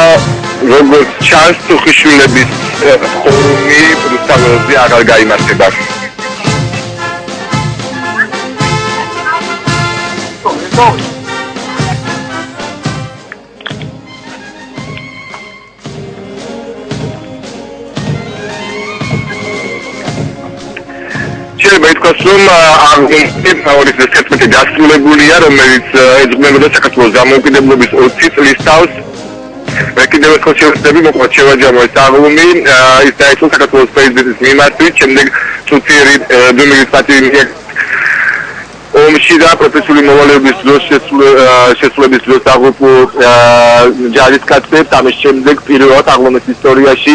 როგორც ჩანს, თუხიშვილების ფორუმი რუსთაველზე აღარ გაიმართება. შეიძლება ითქვას, რომ აღნიშნული 2011 დასრულებულია, რომელიც ეძღვნებოდა საქართველოს დამოუკიდებლობის 20 წლის თავს. კიდევ ერთხელ შევეცდები მოკლედ შევაჯამო ეს აღლუმი, ის დაიწყო საქართველოს პრეზიდენტის მიმართვით, შემდეგ წუთიერი ადმინისტრატიული ომში და პროფესიული მოვალეობის დროს შესრულების დროს აღუპულ ჯარისკაცებს, ამის შემდეგ პირველად აღლუმის ისტორიაში